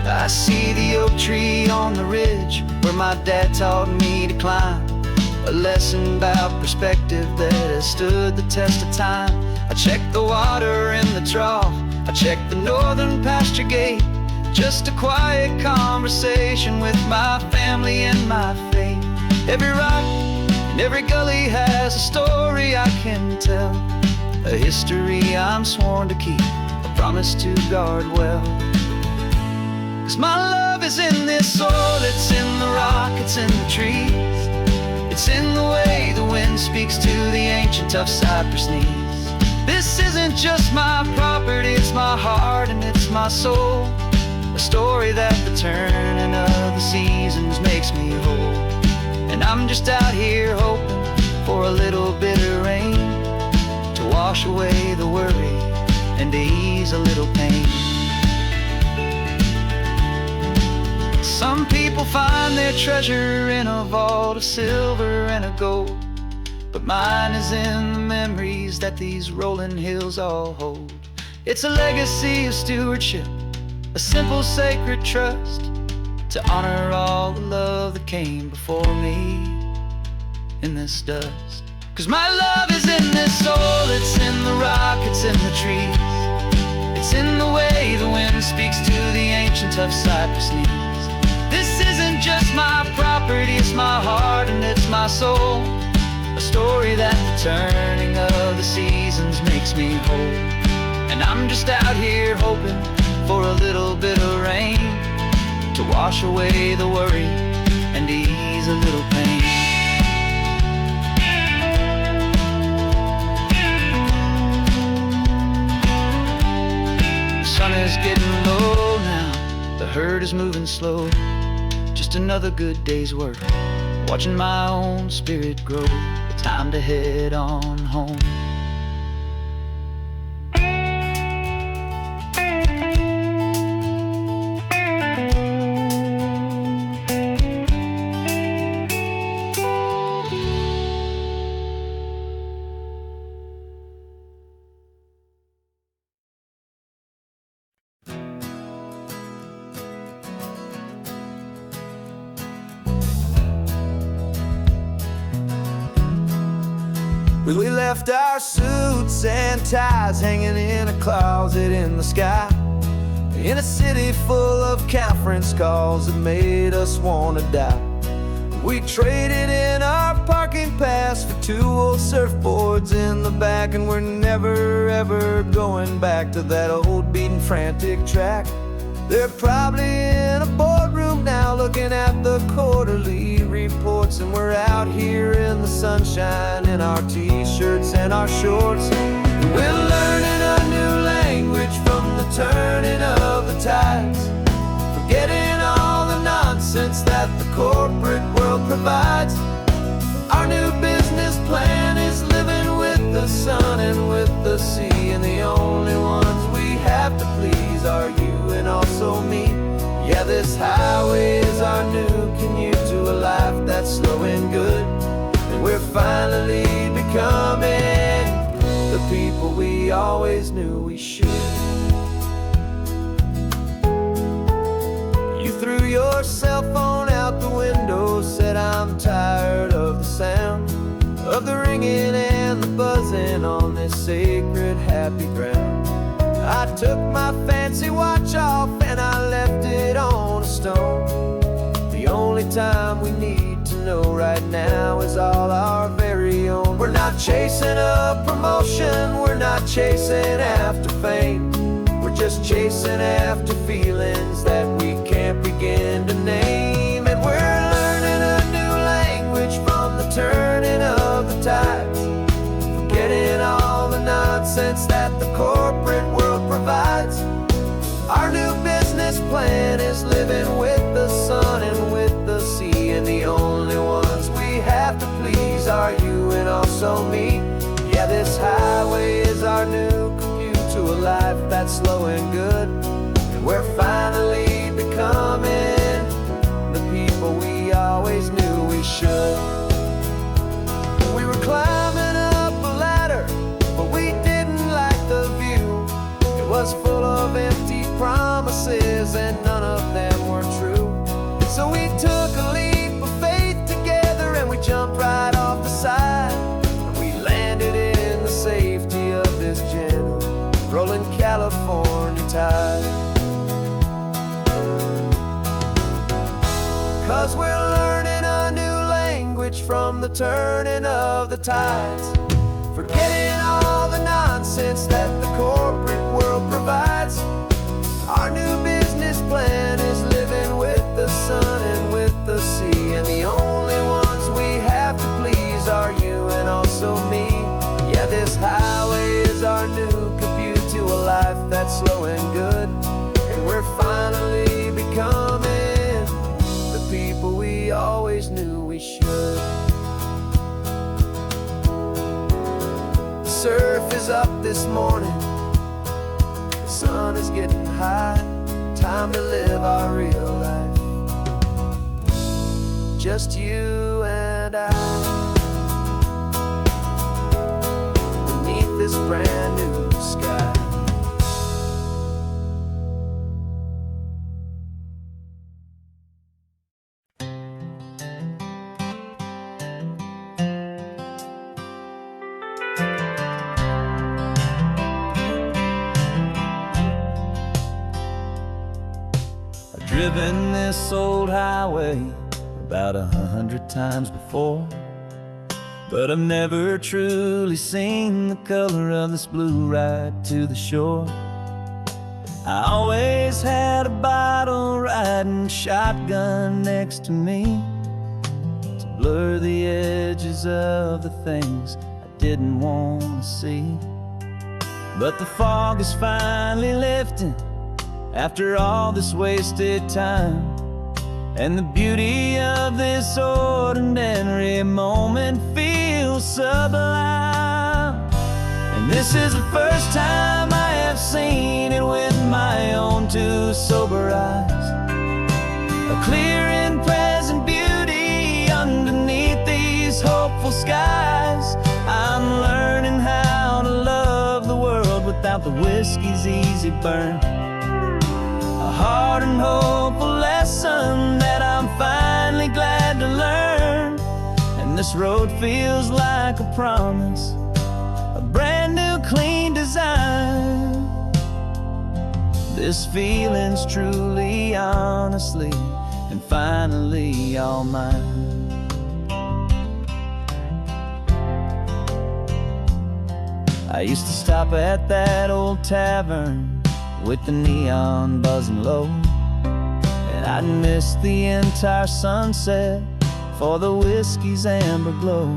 I see the oak tree on the ridge where my dad taught me to climb. A lesson about perspective that has stood the test of time. I check the water in the trough, I check the northern pasture gate. Just a quiet conversation with my family and my faith. Every rock and every gully has a story I can tell. A history I'm sworn to keep, a promise to guard well. 'Cause my love is in this soil, it's in the rock, it's in the trees. It's in the way the wind speaks to the ancient tough cypress knees. This isn't just my property, it's my heart and it's my soul. A story that the turning of the seasons makes me whole. And I'm just out here hoping for a little bit of rain to wash away the worry and to ease a little pain. Some people find their treasure in a vault of silver and of gold, but mine is in the memories that these rolling hills all hold. It's a legacy of stewardship, a simple sacred trust to honor all the love that came before me in this dust. 'Cause my love is in this soil, it's in the rock, it's in the trees. It's in the way the wind speaks to the ancient tough cypress knees. This isn't just my property, it's my heart and it's my soul. A story that the turning of the seasons makes me whole. And I'm just out here hoping for a little bit of rain to wash away the worry and ease a little pain. The sun is getting low now, the herd is moving slow. Just another good day's work, watching my own spirit grow. Time to head on home. Well, we left our suits and ties hanging in a closet in the sky, in a city full of conference calls that made us wanna die. We traded in our parking pass for 2 old surfboards in the back, and we're never ever going back to that old beaten frantic track. They're probably in a boardroom now looking at the quarterly reports, and we're out here in the sunshine in our t-shirts and our shorts. We're learning a new language from the turning of the tides, forgetting all the nonsense that the corporate world provides. Our new business plan is living with the sun and with the sea, and the only ones we have to please are you and also me. Yeah, this highway is our new commute to a life that's slow and good, and we're finally becoming the people we always knew we should. You threw your cell phone out the window, said I'm tired of the sound of the ringing and the buzzing on this sacred happy ground. I took my fancy watch off and I left it on a stone. The only time we need to know right now is all our very own. We're not chasing a promotion, we're not chasing after fame. We're just chasing after feelings that we can't be begin to name. And we're learning a new language from the turning of the tides, forgetting all the nonsense that the corporate world provides. Our new business plan is living with the sun and with the sea, and the only ones we have to please are you and also me. Yeah, this highway is our new commute to a life that's slow and good, and we're finally becoming the people we always knew we should. We were climbing up a ladder, but we didn't like the view. It was full of empty promises and none of them were true. So we took a leap of faith together and we jumped right off the side, and we landed in the safety of this gentle rolling California tide. 'Cause we're learning a new language from the turning of the tides, forgetting all the nonsense that the corporate world provides. Our new business plan is living with the sun and with the sea, and the only ones we have to please are you and also me. Yeah, this highway is our new commute to a life that's slow and good, and we're finally becoming the people we always knew we should. The surf is up this morning, the sun is getting high, time to live our real life, just you and I, beneath this brand new sky. Driven this old highway about 100 times before, but I've never truly seen the color of this blue right to the shore. I always had a bottle riding shotgun next to me to blur the edges of the things I didn't want to see. But the fog is finally lifting after all this wasted time, and the beauty of this ordinary moment feels sublime. And this is the first time I have seen it with my own two sober eyes, a clear and present beauty underneath these hopeful skies. I'm learning how to love the world without the whiskey's easy burn, a hard and hopeful lesson that I'm finally glad to learn. And this road feels like a promise, a brand new clean design. This feeling's truly, honestly, and finally all mine. I used to stop at that old tavern with the neon buzzing low, and I'd miss the entire sunset for the whiskey's amber glow.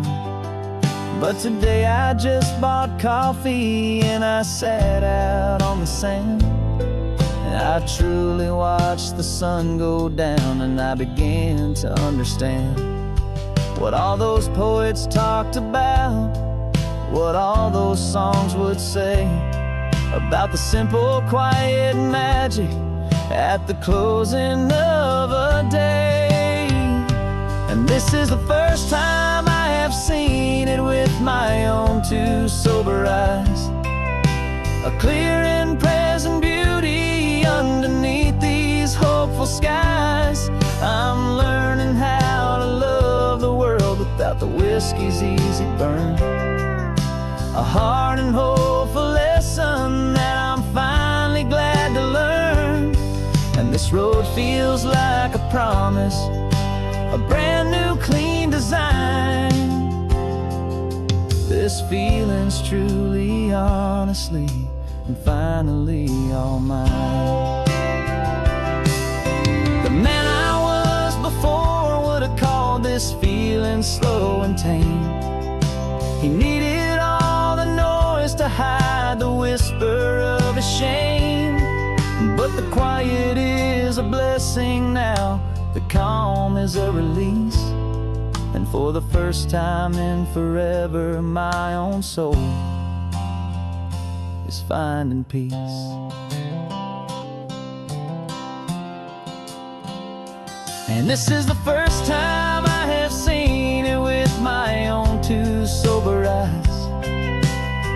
But today I just bought coffee and I sat out on the sand, and I truly watched the sun go down, and I began to understand what all those poets talked about, what all those songs would say about the simple, quiet magic at the closing of a day. And this is the first time I have seen it with my own two sober eyes, a clear and present beauty underneath these hopeful skies. I'm learning how to love the world without the whiskey's easy burn, a hard and hopeful lesson that I'm finally glad to learn. And this road feels like a promise, a brand new clean design. This feeling's truly, honestly, and finally all mine. The man this feeling slow and tame. He needed all the noise to hide the whisper of his shame. But the quiet is a blessing now, the calm is a release. And for the first time in forever, my own soul is finding peace. And this is the first time I have seen it with my own two sober eyes.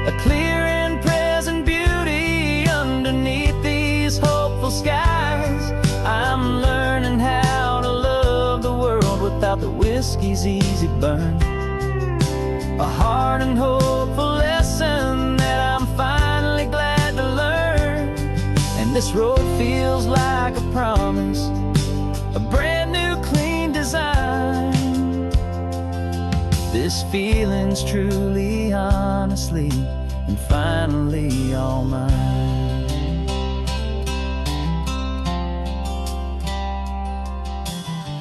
A clear and present beauty underneath these hopeful skies. I'm learning how to love the world without the whiskey's easy burn. A hard and hopeful lesson that I'm finally glad to learn. And this road feels like a promise, a brand new clean design. This feeling's truly, honestly, and finally all mine.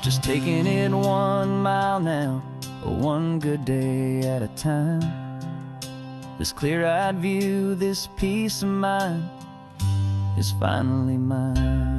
Just taking it 1 mile now, one good day at a time. This clear-eyed view, this peace of mind is finally mine.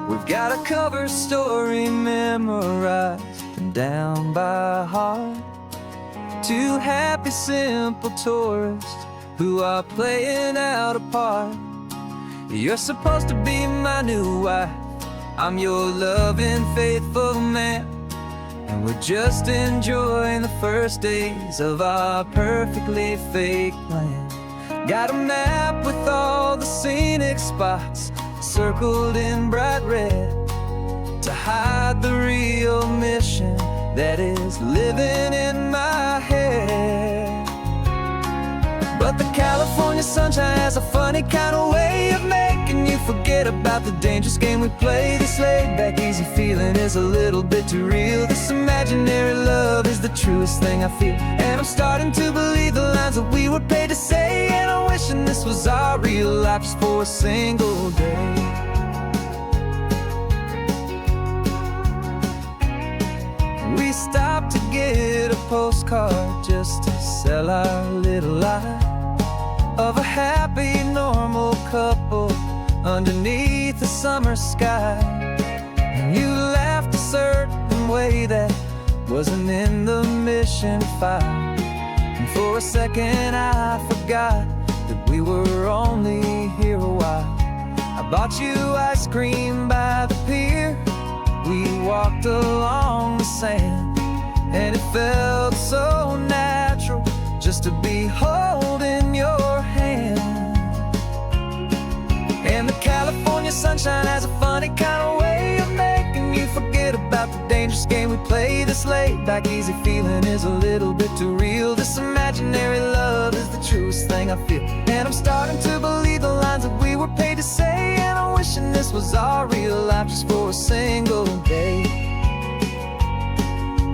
We've got a cover story memorized and down by heart. Two happy, simple tourists who are playing out a part. You're supposed to be my new wife, I'm your loving, faithful man. And we're just enjoying the first days of our perfectly fake plan. Got a map with all the scenic spots circled in bright red to hide the real mission that is living in my head. But the California sunshine has a funny kind of way of making you forget about the dangerous game we play. This laid-back, easy feeling is a little bit too real. This imaginary love is the truest thing I feel. And I'm starting to believe the lines that we were paid to say. And I'm wishing this was our real life just for a single day. We stopped to get a postcard just to sell our little lie of a happy, normal couple underneath the summer sky. And you laughed a certain way that wasn't in the mission file. And for a second I forgot that we were only here a while. I bought you ice cream by the pier. We walked along the sand, and it felt so natural just to be holding your hand. And the California sunshine has a funny kind of way of making you forget about the dangerous game we play. This laid-back, easy feeling is a little bit too real. This imaginary love is the truest thing I feel. And I'm starting to believe the lines that we were paid to say. And I'm wishing this was our real life just for a single day.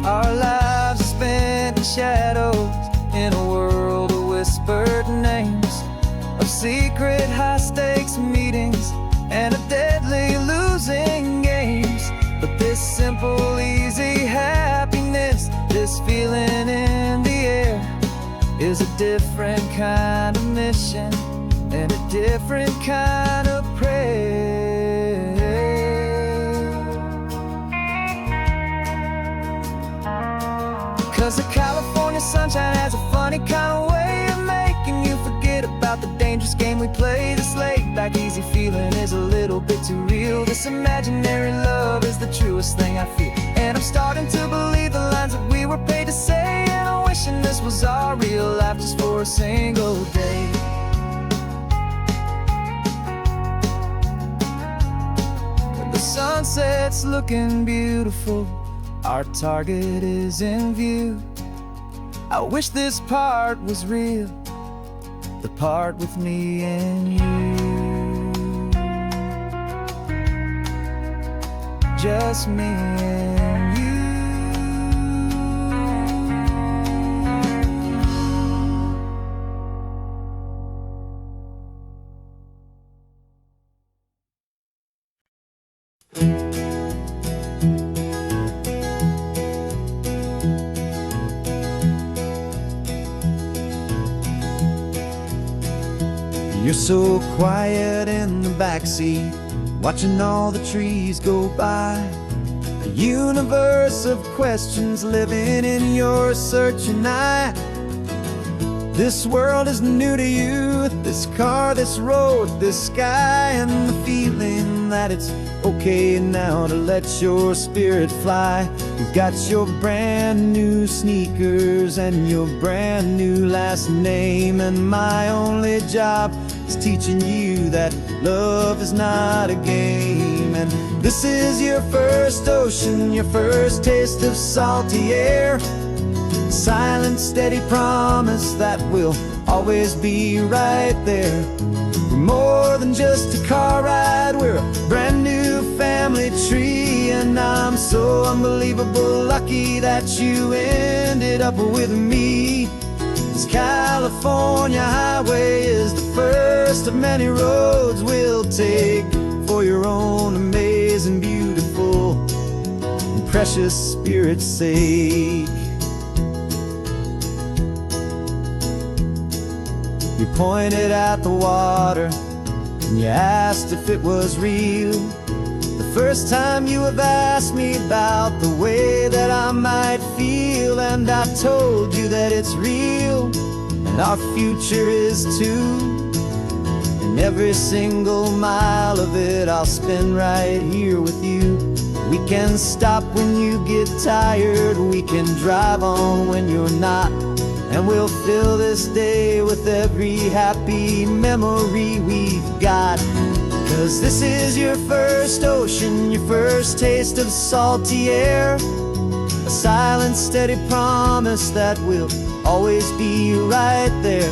Our lives are spent in shadows, in a world of whispered names, of secret high-stakes meetings and of deadly losing games. But this simple, easy happiness, this feeling in the air, is a different kind of mission and a different kind of prayer. 'Cause the California sunshine has a funny kind of way of making you forget about the dangerous game we play. This laid-back, easy feeling is a little bit too real. This imaginary love is the truest thing I feel. And I'm starting to believe the lines that we were paid to say. And I'm wishing this was our real life just for a single day. When the sunset's looking beautiful, our target is in view. I wish this part was real, the part with me and you. Just me and you. You're so quiet in the backseat, watching all the trees go by. A universe of questions living in your searching eye. This world is new to you, this car, this road, this sky, and the feeling that it's okay now to let your spirit fly. You've got your brand new sneakers and your brand new last name, and my only job is teaching you that love is not a game. And this is your first ocean, your first taste of salty air. Silent, steady promise that we'll always be right there. We're more than just a car ride, we're a brand new family tree. And I'm so unbelievable lucky that you ended up with me. This California highway is the first of many roads we'll take for your own amazing, beautiful, and precious spirit's sake. You pointed at the water and you asked if it was real. The first time you have asked me about the way that I might feel, and I told you that it's real and our future is too. And every single mile of it I'll spend right here with you. We can stop when you get tired, we can drive on when you're not, and we'll fill this day with every happy memory we've got. 'Cause this is your first ocean, your first taste of salty air. A silent, steady promise that we'll always be right there.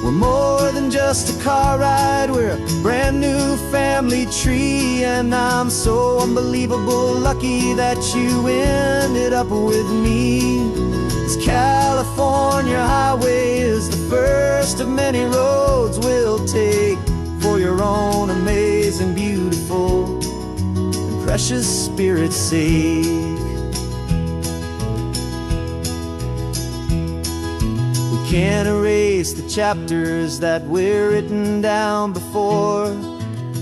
We're more than just a car ride, we're a brand new family tree. And I'm so unbelievable lucky that you ended up with me. This California highway is the first of many roads we'll take for your own amazing, beautiful, and precious spirit's sake. We can't erase the chapters that we're written down before,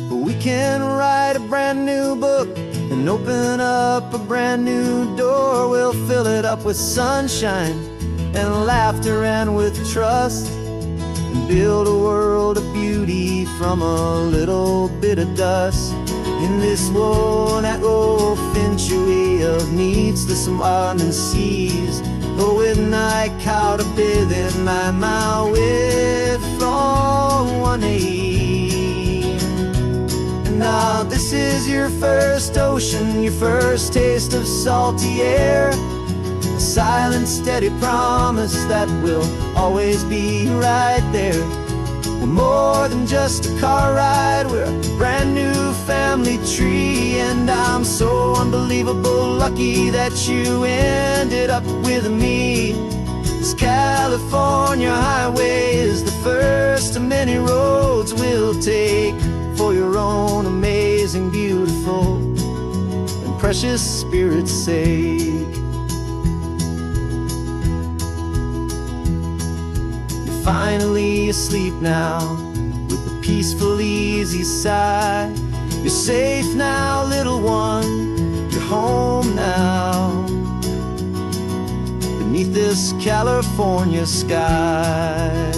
but we can write a brand new book and open up a brand new door. We'll fill it up with sunshine and laughter and with trust, and build a world of beauty from a little bit of dust. In this world that finchuí of needs the smiling seas, oh, with night caught a bit in my way from one aim. Now this is your first ocean, your first taste of salty air. A silent, steady promise that we'll always be right there. We're more than just a car ride, we're a brand new family tree. And I'm so unbelievable lucky that you ended up with me. This California highway is the first of many roads we'll take for your own amazing, beautiful, and precious spirit's sake. You're finally asleep now with a peaceful, easy sigh. You're safe now, little one, you're home now, beneath this California sky.